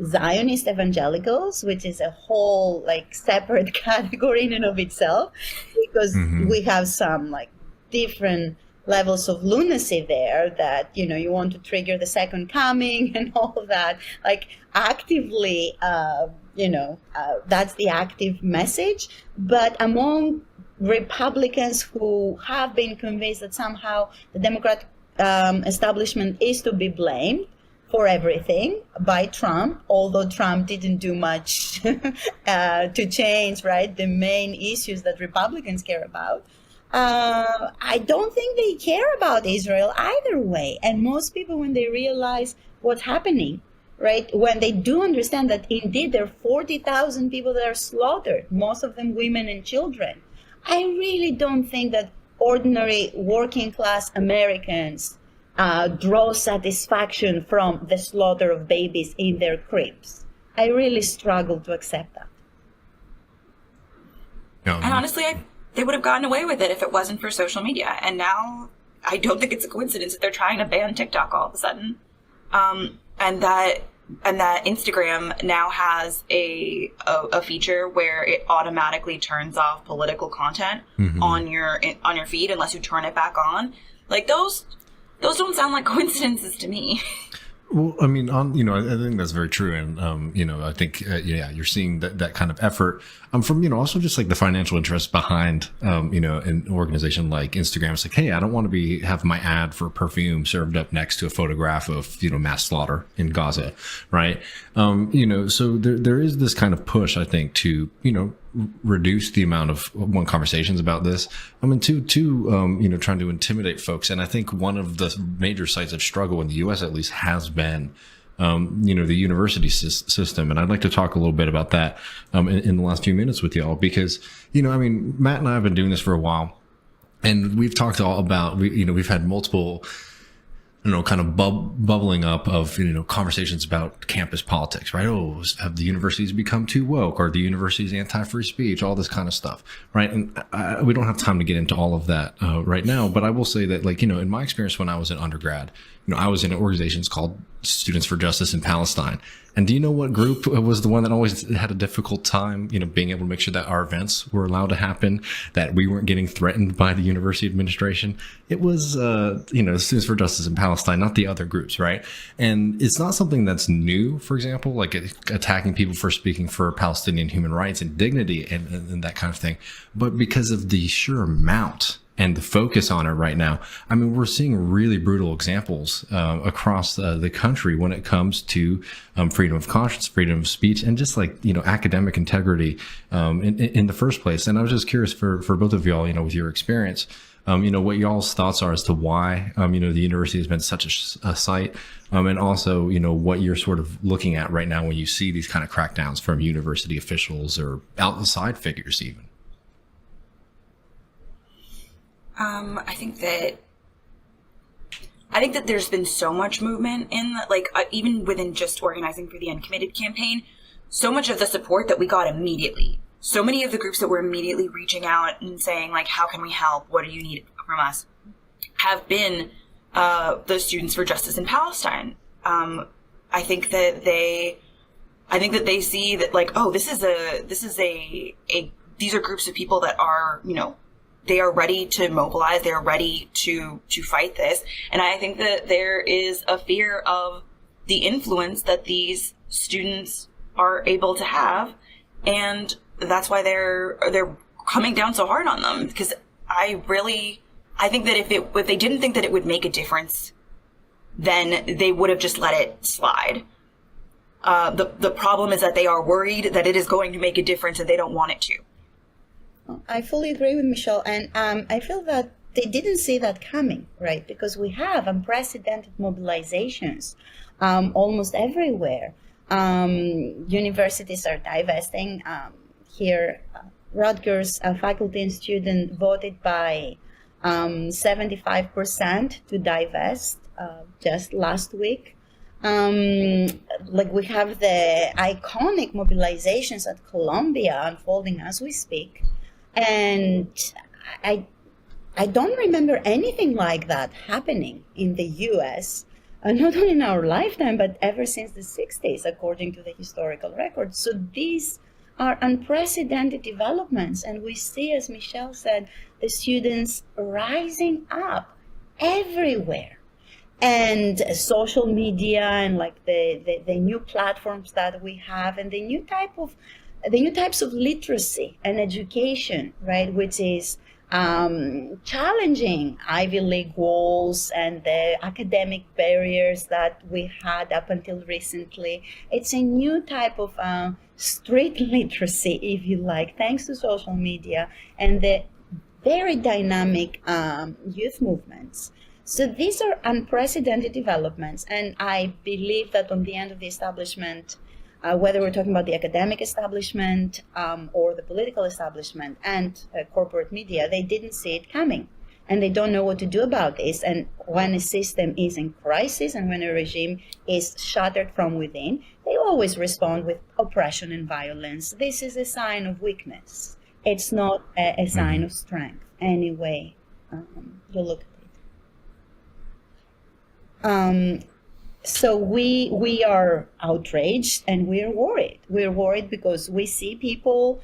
Zionist evangelicals, which is a whole like separate category in and of itself, because we have some like different levels of lunacy there that, you want to trigger the second coming and all of that, like actively, that's the active message. But among Republicans who have been convinced that somehow the Democratic establishment is to be blamed for everything by Trump, although Trump didn't do much to change, right, the main issues that Republicans care about. I don't think they care about Israel either way. And most people, when they realize what's happening, right, when they do understand that indeed there are 40,000 people that are slaughtered, most of them women and children, I really don't think that ordinary working class Americans draw satisfaction from the slaughter of babies in their cribs. I really struggle to accept that. And honestly, they would have gotten away with it if it wasn't for social media. And now I don't think it's a coincidence that they're trying to ban TikTok all of a sudden. And that Instagram now has a feature where it automatically turns off political content on your feed unless you turn it back on. Like those don't sound like coincidences to me. Well, I mean, I think that's very true. And, I think, you're seeing that kind of effort from, also just like the financial interest behind, an organization like Instagram. It's like, hey, I don't want to have my ad for perfume served up next to a photograph of, mass slaughter in Gaza. Right. So there is this kind of push, I think, to, reduce the amount of conversations about this. Two, trying to intimidate folks. And I think one of the major sites of struggle in the U.S. at least has been, the university system. And I'd like to talk a little bit about that in the last few minutes with y'all, because, Matt and I have been doing this for a while, and we've talked all about, we've had multiple kind of bubbling up of, conversations about campus politics, right? Oh, have the universities become too woke? Are the universities anti-free speech? All this kind of stuff, right? And we don't have time to get into all of that right now, but I will say that, in my experience when I was an undergrad, I was in organizations called Students for Justice in Palestine. And do you know what group was the one that always had a difficult time, being able to make sure that our events were allowed to happen, that we weren't getting threatened by the university administration? It was, Students for Justice in Palestine, not the other groups, right? And it's not something that's new, for example, like attacking people for speaking for Palestinian human rights and dignity and that kind of thing. But because of the sheer amount and the focus on it right now, I mean, we're seeing really brutal examples across the country when it comes to freedom of conscience, freedom of speech, and just academic integrity in the first place. And I was just curious for both of y'all, with your experience, what y'all's thoughts are as to why, the university has been such a site, and also, what you're sort of looking at right now when you see these kind of crackdowns from university officials or outside figures even. I think that there's been so much movement in even within just organizing for the Uncommitted campaign, so much of the support that we got immediately. So many of the groups that were immediately reaching out and saying how can we help? What do you need from us? Have been the Students for Justice in Palestine. I think that they see that these are groups of people that are they are ready to mobilize. They are ready to fight this. And I think that there is a fear of the influence that these students are able to have. And that's why they're coming down so hard on them. Because I think that if they didn't think that it would make a difference, then they would have just let it slide. The problem is that they are worried that it is going to make a difference and they don't want it to. I fully agree with Michelle, and I feel that they didn't see that coming, right? Because we have unprecedented mobilizations almost everywhere. Universities are divesting. Here, Rutgers faculty and student voted by 75% to divest just last week. We have the iconic mobilizations at Columbia unfolding as we speak. And I don't remember anything like that happening in the U.S., not only in our lifetime, but ever since the 60s, according to the historical record. So these are unprecedented developments. And we see, as Michelle said, the students rising up everywhere. And social media and the new platforms that we have and the new types of literacy and education, right, which is challenging Ivy League walls and the academic barriers that we had up until recently. It's a new type of street literacy, if you like, thanks to social media and the very dynamic youth movements. So these are unprecedented developments, and I believe that on the end of the establishment, whether we're talking about the academic establishment or the political establishment and corporate media, they didn't see it coming, and they don't know what to do about this. And when a system is in crisis and when a regime is shattered from within, they always respond with oppression and violence. This is a sign of weakness. It's not a sign of strength, anyway. You look at it. So we are outraged and we're worried. We're worried because we see people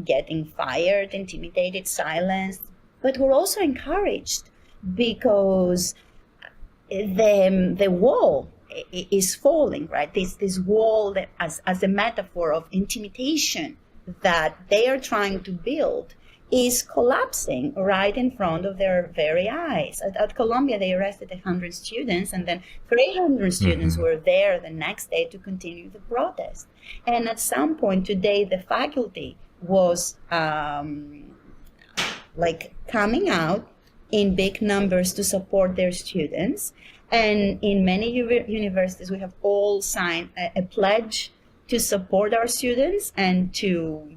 getting fired, intimidated, silenced, but we're also encouraged because the wall is falling, right? This wall that as a metaphor of intimidation that they are trying to build is collapsing right in front of their very eyes. At Columbia, they arrested 100 students, and then 300 students were there the next day to continue the protest. And at some point today, the faculty was coming out in big numbers to support their students. And in many universities, we have all signed a pledge to support our students and to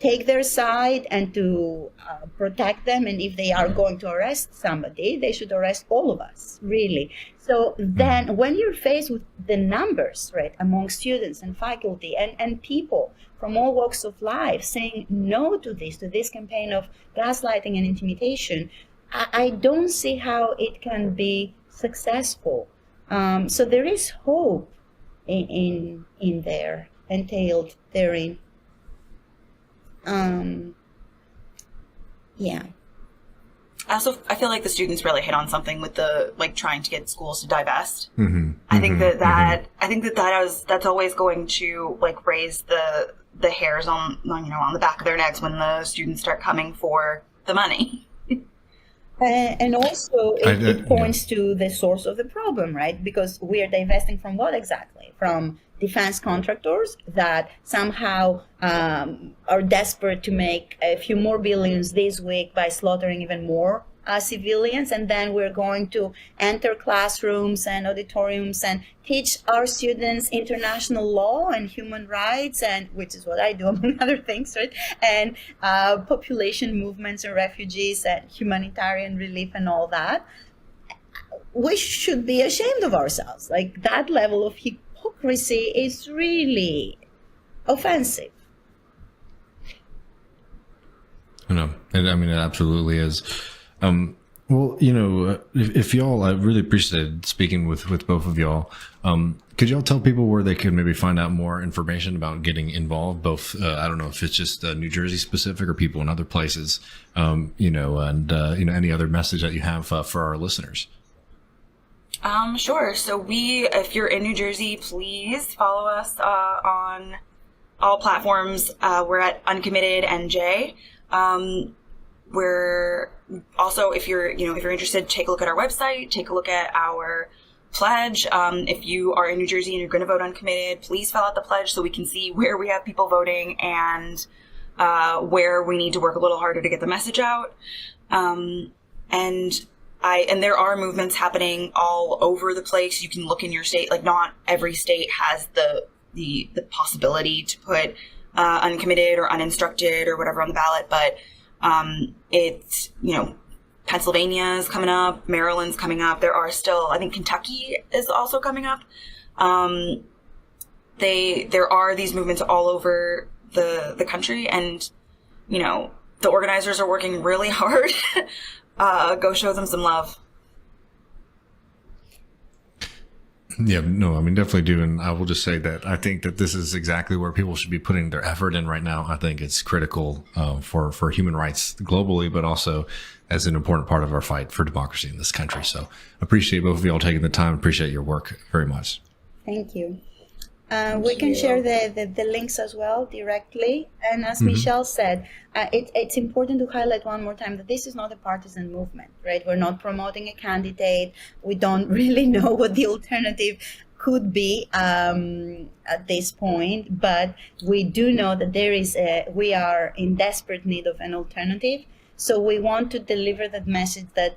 take their side and to protect them. And if they are going to arrest somebody, they should arrest all of us, really. So then when you're faced with the numbers, right, among students and faculty and people from all walks of life saying no to this campaign of gaslighting and intimidation, I don't see how it can be successful. So there is hope in there, entailed therein. Yeah. I feel like the students really hit on something with the trying to get schools to divest. Mm-hmm. I think that's always going to raise the hairs on the back of their necks when the students start coming for the money. And also it points to the source of the problem, right? Because we are divesting from what exactly? From defense contractors that somehow are desperate to make a few more billions this week by slaughtering even more civilians, and then we're going to enter classrooms and auditoriums and teach our students international law and human rights, and which is what I do among other things, right? And population movements and refugees and humanitarian relief and all that. We should be ashamed of ourselves. Like, that level of hypocrisy is really offensive. No, I mean, it absolutely is. Well, if y'all, I really appreciated speaking with both of y'all. Could y'all tell people where they could maybe find out more information about getting involved? Both, I don't know if it's just New Jersey specific or people in other places, and any other message that you have for our listeners. Sure. So if you're in New Jersey, please follow us on all platforms. We're at Uncommitted NJ. We're also, if you're interested, take a look at our website, take a look at our pledge. If you are in New Jersey and you're going to vote uncommitted, please fill out the pledge so we can see where we have people voting and where we need to work a little harder to get the message out. And there are movements happening all over the place. You can look in your state. Like, not every state has the possibility to put uncommitted or uninstructed or whatever on the ballot, but it's, Pennsylvania's coming up, Maryland's coming up. There are still, I think Kentucky is also coming up. There are these movements all over the country, and, the organizers are working really hard. Go show them some love. Yeah, no, I mean, definitely do. And I will just say that I think that this is exactly where people should be putting their effort in right now. I think it's critical for human rights globally, but also as an important part of our fight for democracy in this country. So appreciate both of you all taking the time. Appreciate your work very much. Thank you. We can share the links as well directly. And as Michelle said, it's important to highlight one more time that this is not a partisan movement, right? We're not promoting a candidate. We don't really know what the alternative could be at this point, but we do know that we are in desperate need of an alternative. So we want to deliver that message that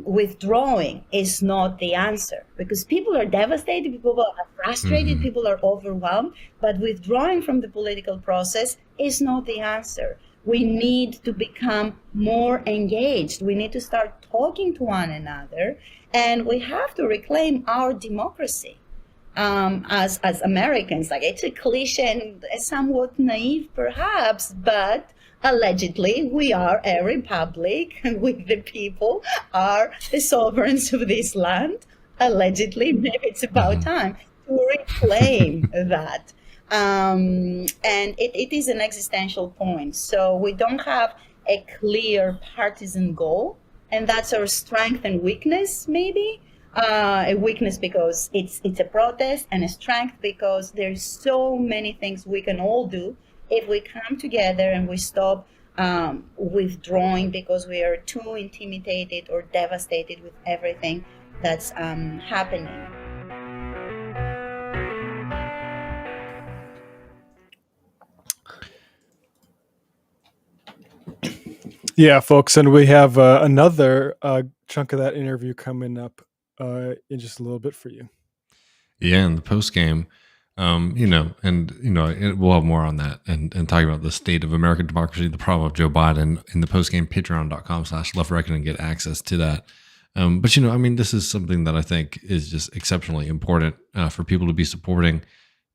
withdrawing is not the answer, because people are devastated, people are frustrated, people are overwhelmed, but withdrawing from the political process is not the answer. We need to become more engaged. We need to start talking to one another, and we have to reclaim our democracy as Americans. Like, it's a cliche and somewhat naive perhaps, but allegedly, we are a republic, and we, the people, are the sovereigns of this land. Allegedly, maybe it's about time to reclaim that. And it is an existential point. So we don't have a clear partisan goal, and that's our strength and weakness, maybe. A weakness because it's a protest, and a strength because there's so many things we can all do if we come together and we stop withdrawing because we are too intimidated or devastated with everything that's happening. Yeah, folks, and we have another chunk of that interview coming up in just a little bit for you. Yeah, in the post game. We'll have more on that and talking about the state of American democracy, the problem of Joe Biden in the postgame, patreon.com/leftreckon and get access to that. But this is something that I think is just exceptionally important for people to be supporting,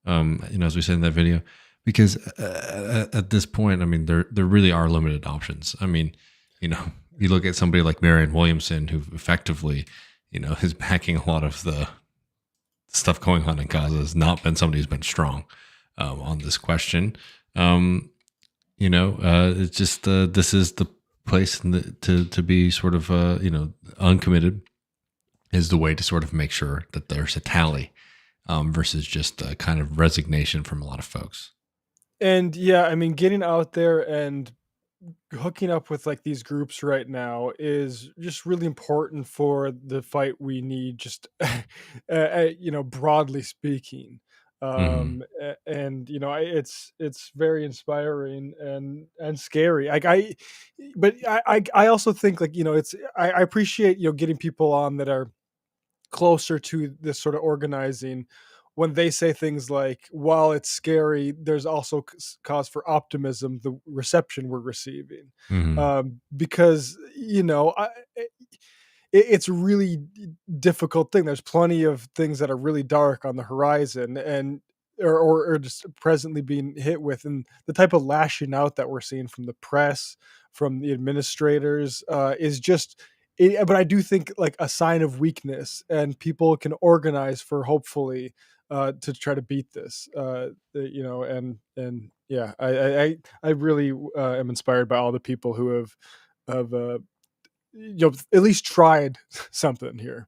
as we said in that video, because at this point, there really are limited options. You look at somebody like Marianne Williamson, who effectively, is backing a lot of the stuff going on in Gaza, has not been somebody who's been strong on this question. It's just this is the place to be sort of uncommitted is the way to sort of make sure that there's a tally versus just a kind of resignation from a lot of folks. And yeah, I mean, getting out there and hooking up with like these groups right now is just really important for the fight we need, just broadly speaking. And it's very inspiring and scary. But I also think, like, I appreciate getting people on that are closer to this sort of organizing, when they say things like, while it's scary, there's also cause for optimism, the reception we're receiving. Because it's a really difficult thing. There's plenty of things that are really dark on the horizon, and or just presently being hit with, and the type of lashing out that we're seeing from the press, from the administrators, is just but I do think like a sign of weakness, and people can organize for, hopefully, to try to beat this. And yeah, I really am inspired by all the people who have at least tried something here.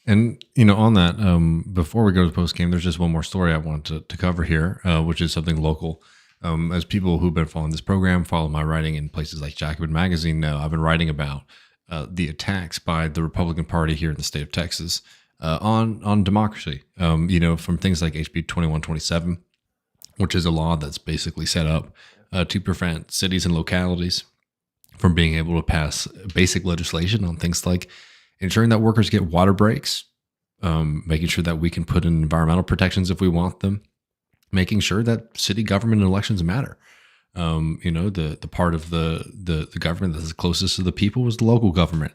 And on that, before we go to the post game, there's just one more story I wanted to cover here, which is something local. As people who've been following this program, follow my writing in places like Jacobin Magazine know, I've been writing about the attacks by the Republican Party here in the state of Texas on democracy. From things like HB 2127, which is a law that's basically set up to prevent cities and localities from being able to pass basic legislation on things like ensuring that workers get water breaks, making sure that we can put in environmental protections if we want them, making sure that city government and elections matter. The part of the government that's closest to the people is the local government.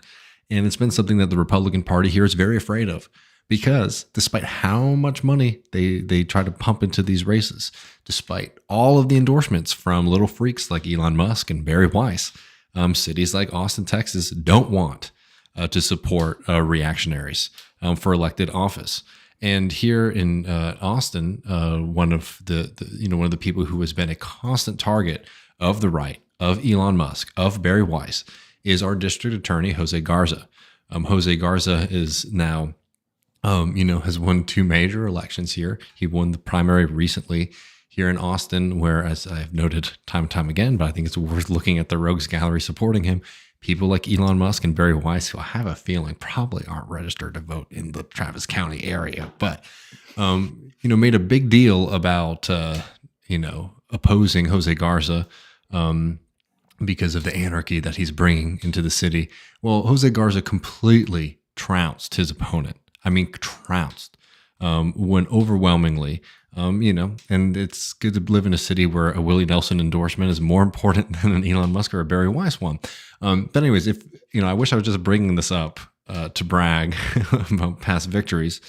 And it's been something that the Republican Party here is very afraid of, because despite how much money they try to pump into these races, despite all of the endorsements from little freaks like Elon Musk and Barry Weiss, cities like Austin, Texas don't want to support reactionaries for elected office. And here in Austin, one of the people who has been a constant target of the right, of Elon Musk, of Barry Weiss, is our district attorney, Jose Garza. Jose Garza is now, has won 2 major elections here. He won the primary recently here in Austin, where, as I've noted time and time again, but I think it's worth looking at the rogues gallery supporting him, people like Elon Musk and Barry Weiss, who I have a feeling probably aren't registered to vote in the Travis County area, but, made a big deal about, opposing Jose Garza because of the anarchy that he's bringing into the city. Well, Jose Garza completely trounced his opponent. I mean, trounced, when overwhelmingly, and it's good to live in a city where a Willie Nelson endorsement is more important than an Elon Musk or a Barry Weiss one. But anyways, I wish I was just bringing this up to brag about past victories,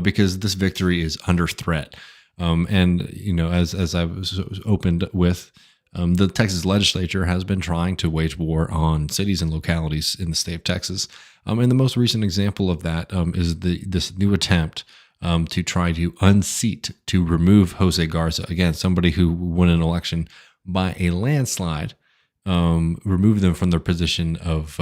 because this victory is under threat. As I was opened with, the Texas legislature has been trying to wage war on cities and localities in the state of Texas. And the most recent example of that is this new attempt to try to unseat, to remove Jose Garza, again, somebody who won an election by a landslide, remove them from their position of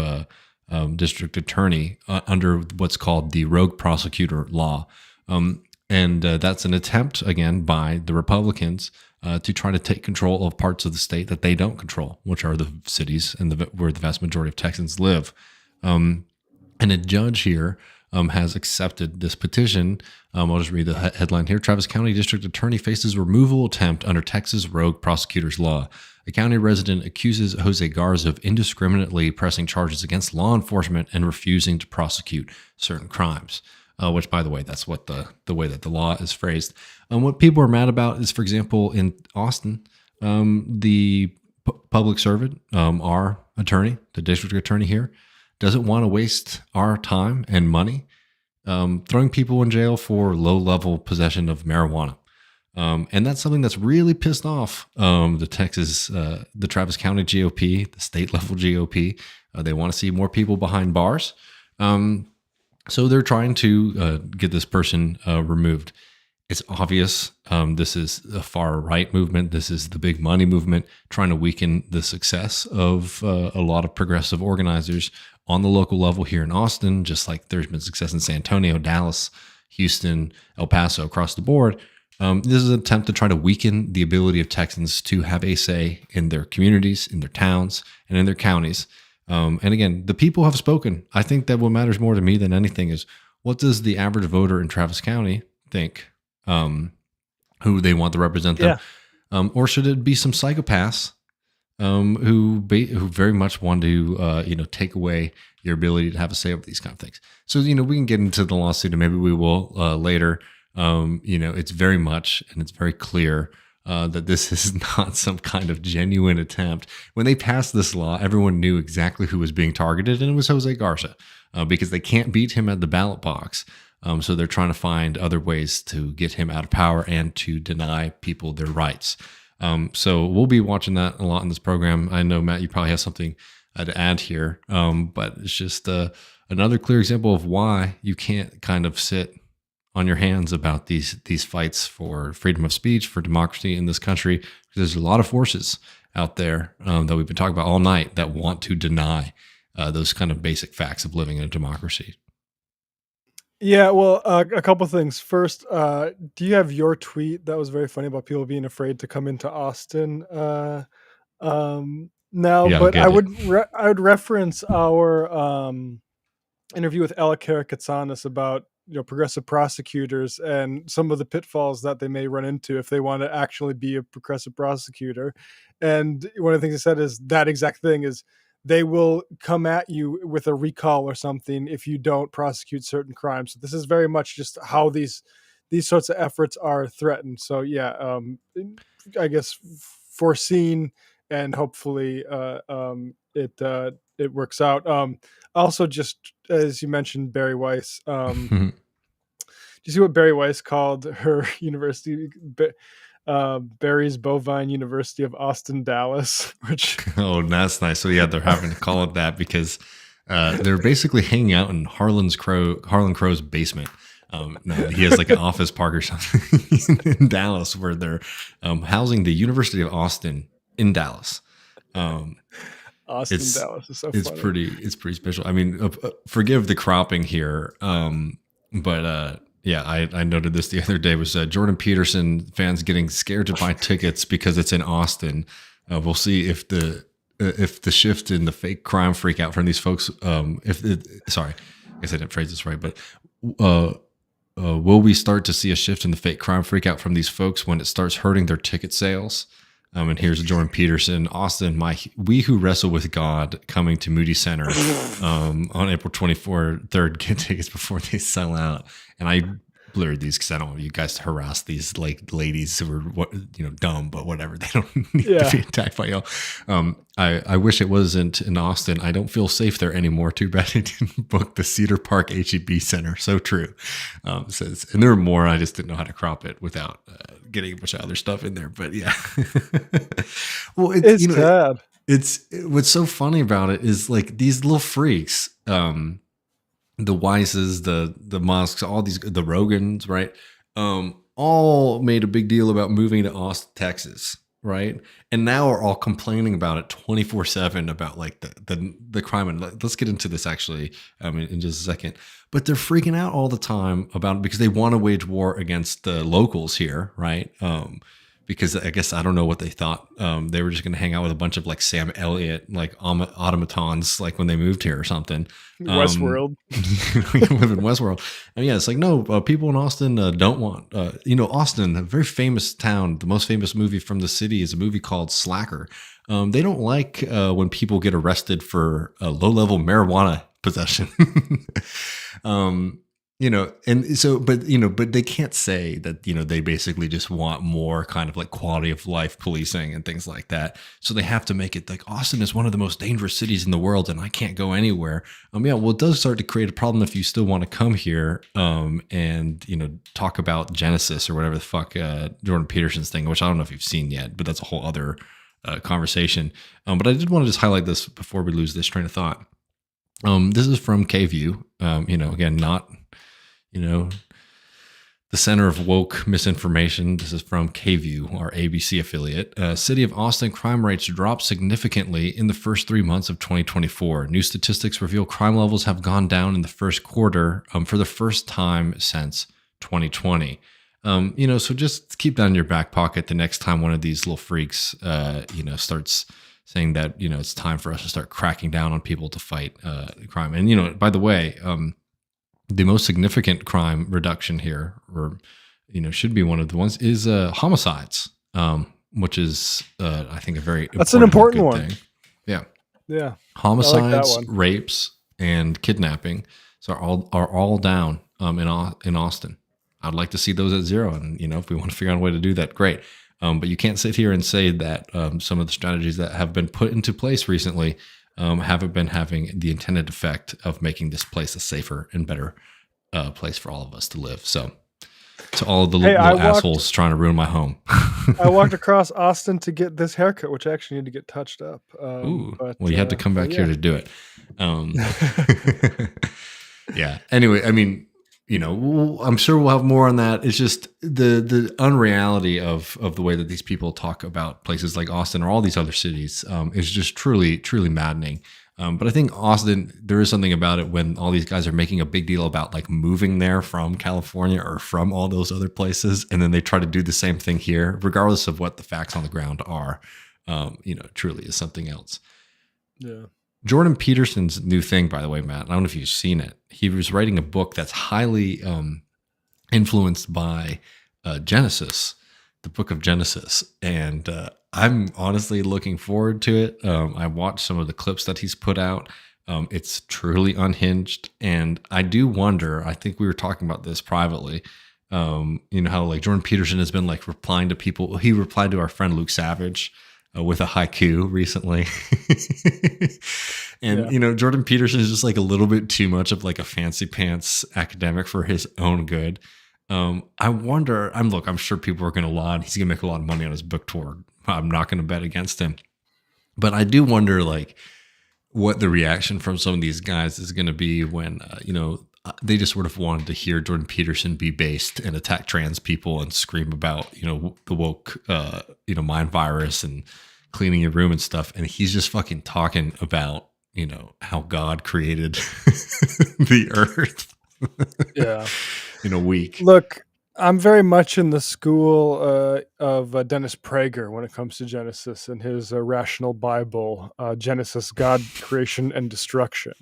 district attorney under what's called the rogue prosecutor law. And that's an attempt, again, by the Republicans to try to take control of parts of the state that they don't control, which are the cities and where the vast majority of Texans live. And a judge here has accepted this petition. I'll just read the headline here. Travis County District Attorney faces removal attempt under Texas rogue prosecutor's law. A county resident accuses Jose Garza of indiscriminately pressing charges against law enforcement and refusing to prosecute certain crimes. Which, by the way, that's what the way that the law is phrased. What people are mad about is, for example, in Austin, the public servant, our attorney, the district attorney here, doesn't want to waste our time and money throwing people in jail for low-level possession of marijuana. And that's something that's really pissed off the Travis County GOP, the state-level GOP. They want to see more people behind bars. So they're trying to get this person removed. It's obvious this is a far right movement. This is the big money movement trying to weaken the success of a lot of progressive organizers on the local level here in Austin, just like there's been success in San Antonio, Dallas, Houston, El Paso, across the board. This is an attempt to try to weaken the ability of Texans to have a say in their communities, in their towns, and in their counties. And again, the people have spoken. I think that what matters more to me than anything is what does the average voter in Travis County think? Who they want to represent them, or should it be some psychopaths who very much want to take away your ability to have a say over these kind of things? So we can get into the lawsuit, and maybe we will later. It's very much, and it's very clear that this is not some kind of genuine attempt. When they passed this law, everyone knew exactly who was being targeted, and it was Jose Garza, because they can't beat him at the ballot box. So they're trying to find other ways to get him out of power and to deny people their rights. So we'll be watching that a lot in this program. I know, Matt, you probably have something to add here, but it's just another clear example of why you can't kind of sit on your hands about these fights for freedom of speech, for democracy in this country, because there's a lot of forces out there that we've been talking about all night that want to deny those kind of basic facts of living in a democracy. Yeah, well, a couple things. First, do you have your tweet that was very funny about people being afraid to come into Austin now? Yeah, But I it. would reference our interview with Elektra Kostopoulou about progressive prosecutors and some of the pitfalls that they may run into if they want to actually be a progressive prosecutor. And one of the things he said is that exact thing is, they will come at you with a recall or something if you don't prosecute certain crimes. So this is very much just how these sorts of efforts are threatened. So yeah, I guess foreseen, and hopefully it works out. Also, just as you mentioned, Barry Weiss. Do you see what Barry Weiss called her university? Barry's Bovine University of Austin, Dallas, which Oh, that's nice. So yeah, they're having to call it that because they're basically hanging out in Harlan Crow's basement. Now he has like an office park or something in Dallas where they're housing the University of Austin in Dallas. Austin, Dallas is so it's funny. It's pretty special. I mean, forgive the cropping here, but yeah, I noted this the other day was Jordan Peterson fans getting scared to buy tickets because it's in Austin. We'll see if the shift in the fake crime freak out from these folks. Sorry, I guess I didn't phrase this right, but will we start to see a shift in the fake crime freak out from these folks when it starts hurting their ticket sales? And here's Jordan Peterson, Austin, we who wrestle with God, coming to Moody Center on April 23rd. Get tickets before they sell out. And I blurred these because I don't want you guys to harass these like ladies who are dumb, but whatever. They don't need to be attacked by y'all. I wish it wasn't in Austin. I don't feel safe there anymore. Too bad I didn't book the Cedar Park HEB Center. So true. And there were more. I just didn't know how to crop it without getting a bunch of other stuff in there. But yeah. Well, it's sad. What's so funny about it is like these little freaks, the Weisses, the Musks, all these, the Rogans, right? All made a big deal about moving to Austin, Texas, right? And now are all complaining about it 24/7 about like the crime. And let's get into this actually in just a second. But they're freaking out all the time about it because they want to wage war against the locals here, right? Because I guess I don't know what they thought. They were just going to hang out with a bunch of like Sam Elliott, like automatons, like when they moved here or something. Westworld. We live in Westworld. And yeah, it's like, no, people in Austin don't want, Austin, a very famous town. The most famous movie from the city is a movie called Slacker. They don't like when people get arrested for low-level marijuana possession. And so, but they can't say that, they basically just want more kind of like quality of life policing and things like that. So they have to make it like Austin is one of the most dangerous cities in the world and I can't go anywhere. Well, it does start to create a problem if you still want to come here, and, talk about Genesis or whatever the fuck, Jordan Peterson's thing, which I don't know if you've seen yet, but that's a whole other conversation. But I did want to just highlight this before we lose this train of thought. This is from KView. Again, not, the center of woke misinformation. This is from KView, our ABC affiliate. City of Austin crime rates dropped significantly in the first 3 months of 2024. New statistics reveal crime levels have gone down in the first quarter for the first time since 2020. So just keep that in your back pocket the next time one of these little freaks, starts saying that, it's time for us to start cracking down on people to fight crime. And, by the way, the most significant crime reduction here, or, should be one of the ones, is homicides, which is, I think, that's an important one. Thing. Yeah. Yeah. Homicides, rapes, and kidnapping are all down in Austin. I'd like to see those at zero. And, if we want to figure out a way to do that, great. But you can't sit here and say that some of the strategies that have been put into place recently haven't been having the intended effect of making this place a safer and better place for all of us to live. So all of the little assholes trying to ruin my home. I walked across Austin to get this haircut, which I actually need to get touched up. You had to come back here to do it. Yeah. Anyway, I mean, I'm sure we'll have more on that. It's just the unreality of the way that these people talk about places like Austin or all these other cities is just truly, truly maddening. But I think Austin, there is something about it when all these guys are making a big deal about like moving there from California or from all those other places. And then they try to do the same thing here, regardless of what the facts on the ground are, truly is something else. Yeah. Jordan Peterson's new thing, by the way, Matt, I don't know if you've seen it. He was writing a book that's highly influenced by Genesis, the book of Genesis. And I'm honestly looking forward to it. I watched some of the clips that he's put out. It's truly unhinged. And I do wonder, I think we were talking about this privately, how like Jordan Peterson has been like replying to people. He replied to our friend Luke Savage with a haiku recently. And, Jordan Peterson is just like a little bit too much of like a fancy pants academic for his own good. I wonder, I'm sure people are going to lie. He's going to make a lot of money on his book tour. I'm not going to bet against him, but I do wonder like what the reaction from some of these guys is going to be when, they just sort of wanted to hear Jordan Peterson be based and attack trans people and scream about, the woke, mind virus and cleaning your room and stuff. And he's just fucking talking about, how God created the earth. Yeah. In a week. Look, I'm very much in the school of Dennis Prager when it comes to Genesis and his rational Bible, Genesis, God, creation, and destruction.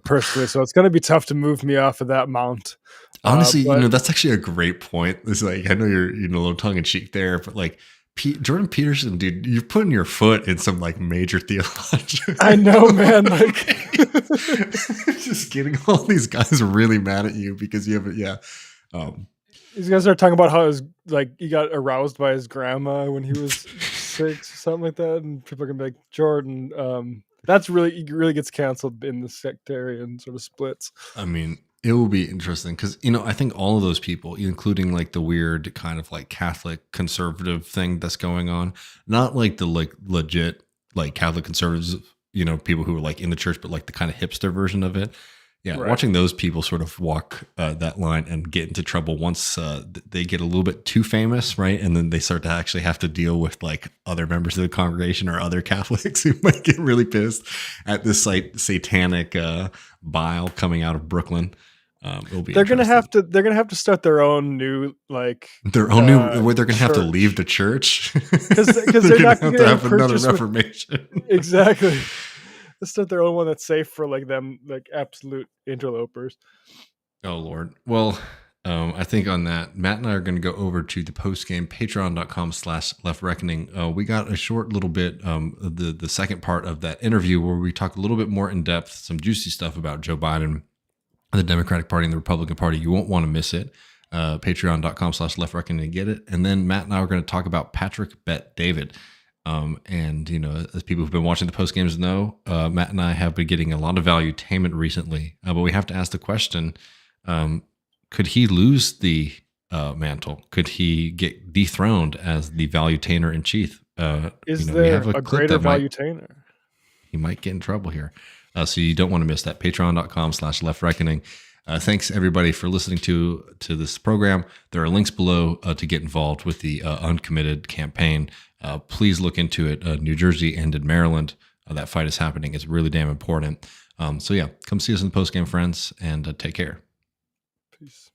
Personally, so it's going to be tough to move me off of that mount. Honestly, that's actually a great point. It's like, I know you're a little tongue in cheek there, but like Jordan Peterson, dude, you're putting your foot in some like major theology. I know, man. Like, just getting all these guys really mad at you because you have these guys are talking about how he got aroused by his grandma when he was 6 or something like that, and people are gonna be like, Jordan, that's he really gets canceled in the sectarian sort of splits. I mean, it will be interesting because, I think all of those people, including like the weird kind of like Catholic conservative thing that's going on, not like the like legit like Catholic conservatives, people who are like in the church, but like the kind of hipster version of it. Yeah. Right. Watching those people sort of walk that line and get into trouble once they get a little bit too famous, right? And then they start to actually have to deal with like other members of the congregation or other Catholics who might get really pissed at this like satanic bile coming out of Brooklyn. They're gonna have to start their own new like their own new. They're gonna have to leave the church because they're not gonna have another Reformation. Exactly. Let's start their own one that's safe for like them, like absolute interlopers. Oh Lord. Well, I think on that, Matt and I are going to go over to the post game patreon.com/leftreckoning. We got a short little bit, the second part of that interview where we talk a little bit more in depth, some juicy stuff about Joe Biden, the Democratic Party and the Republican Party. You won't want to miss it. Patreon.com/leftreckoning to get it. And then Matt and I are going to talk about Patrick Bet David. And as people who've been watching the post games know, Matt and I have been getting a lot of valuetainment recently, but we have to ask the question, could he lose the mantle? Could he get dethroned as the valuetainer in chief? Is there a greater valuetainer? He might get in trouble here. So you don't want to miss that. Patreon.com/Left Reckoning. Thanks everybody for listening to this program. There are links below to get involved with the Uncommitted campaign. Please look into it. New Jersey and in Maryland, that fight is happening. It's really damn important. So yeah, come see us in the postgame, friends, and take care. Peace.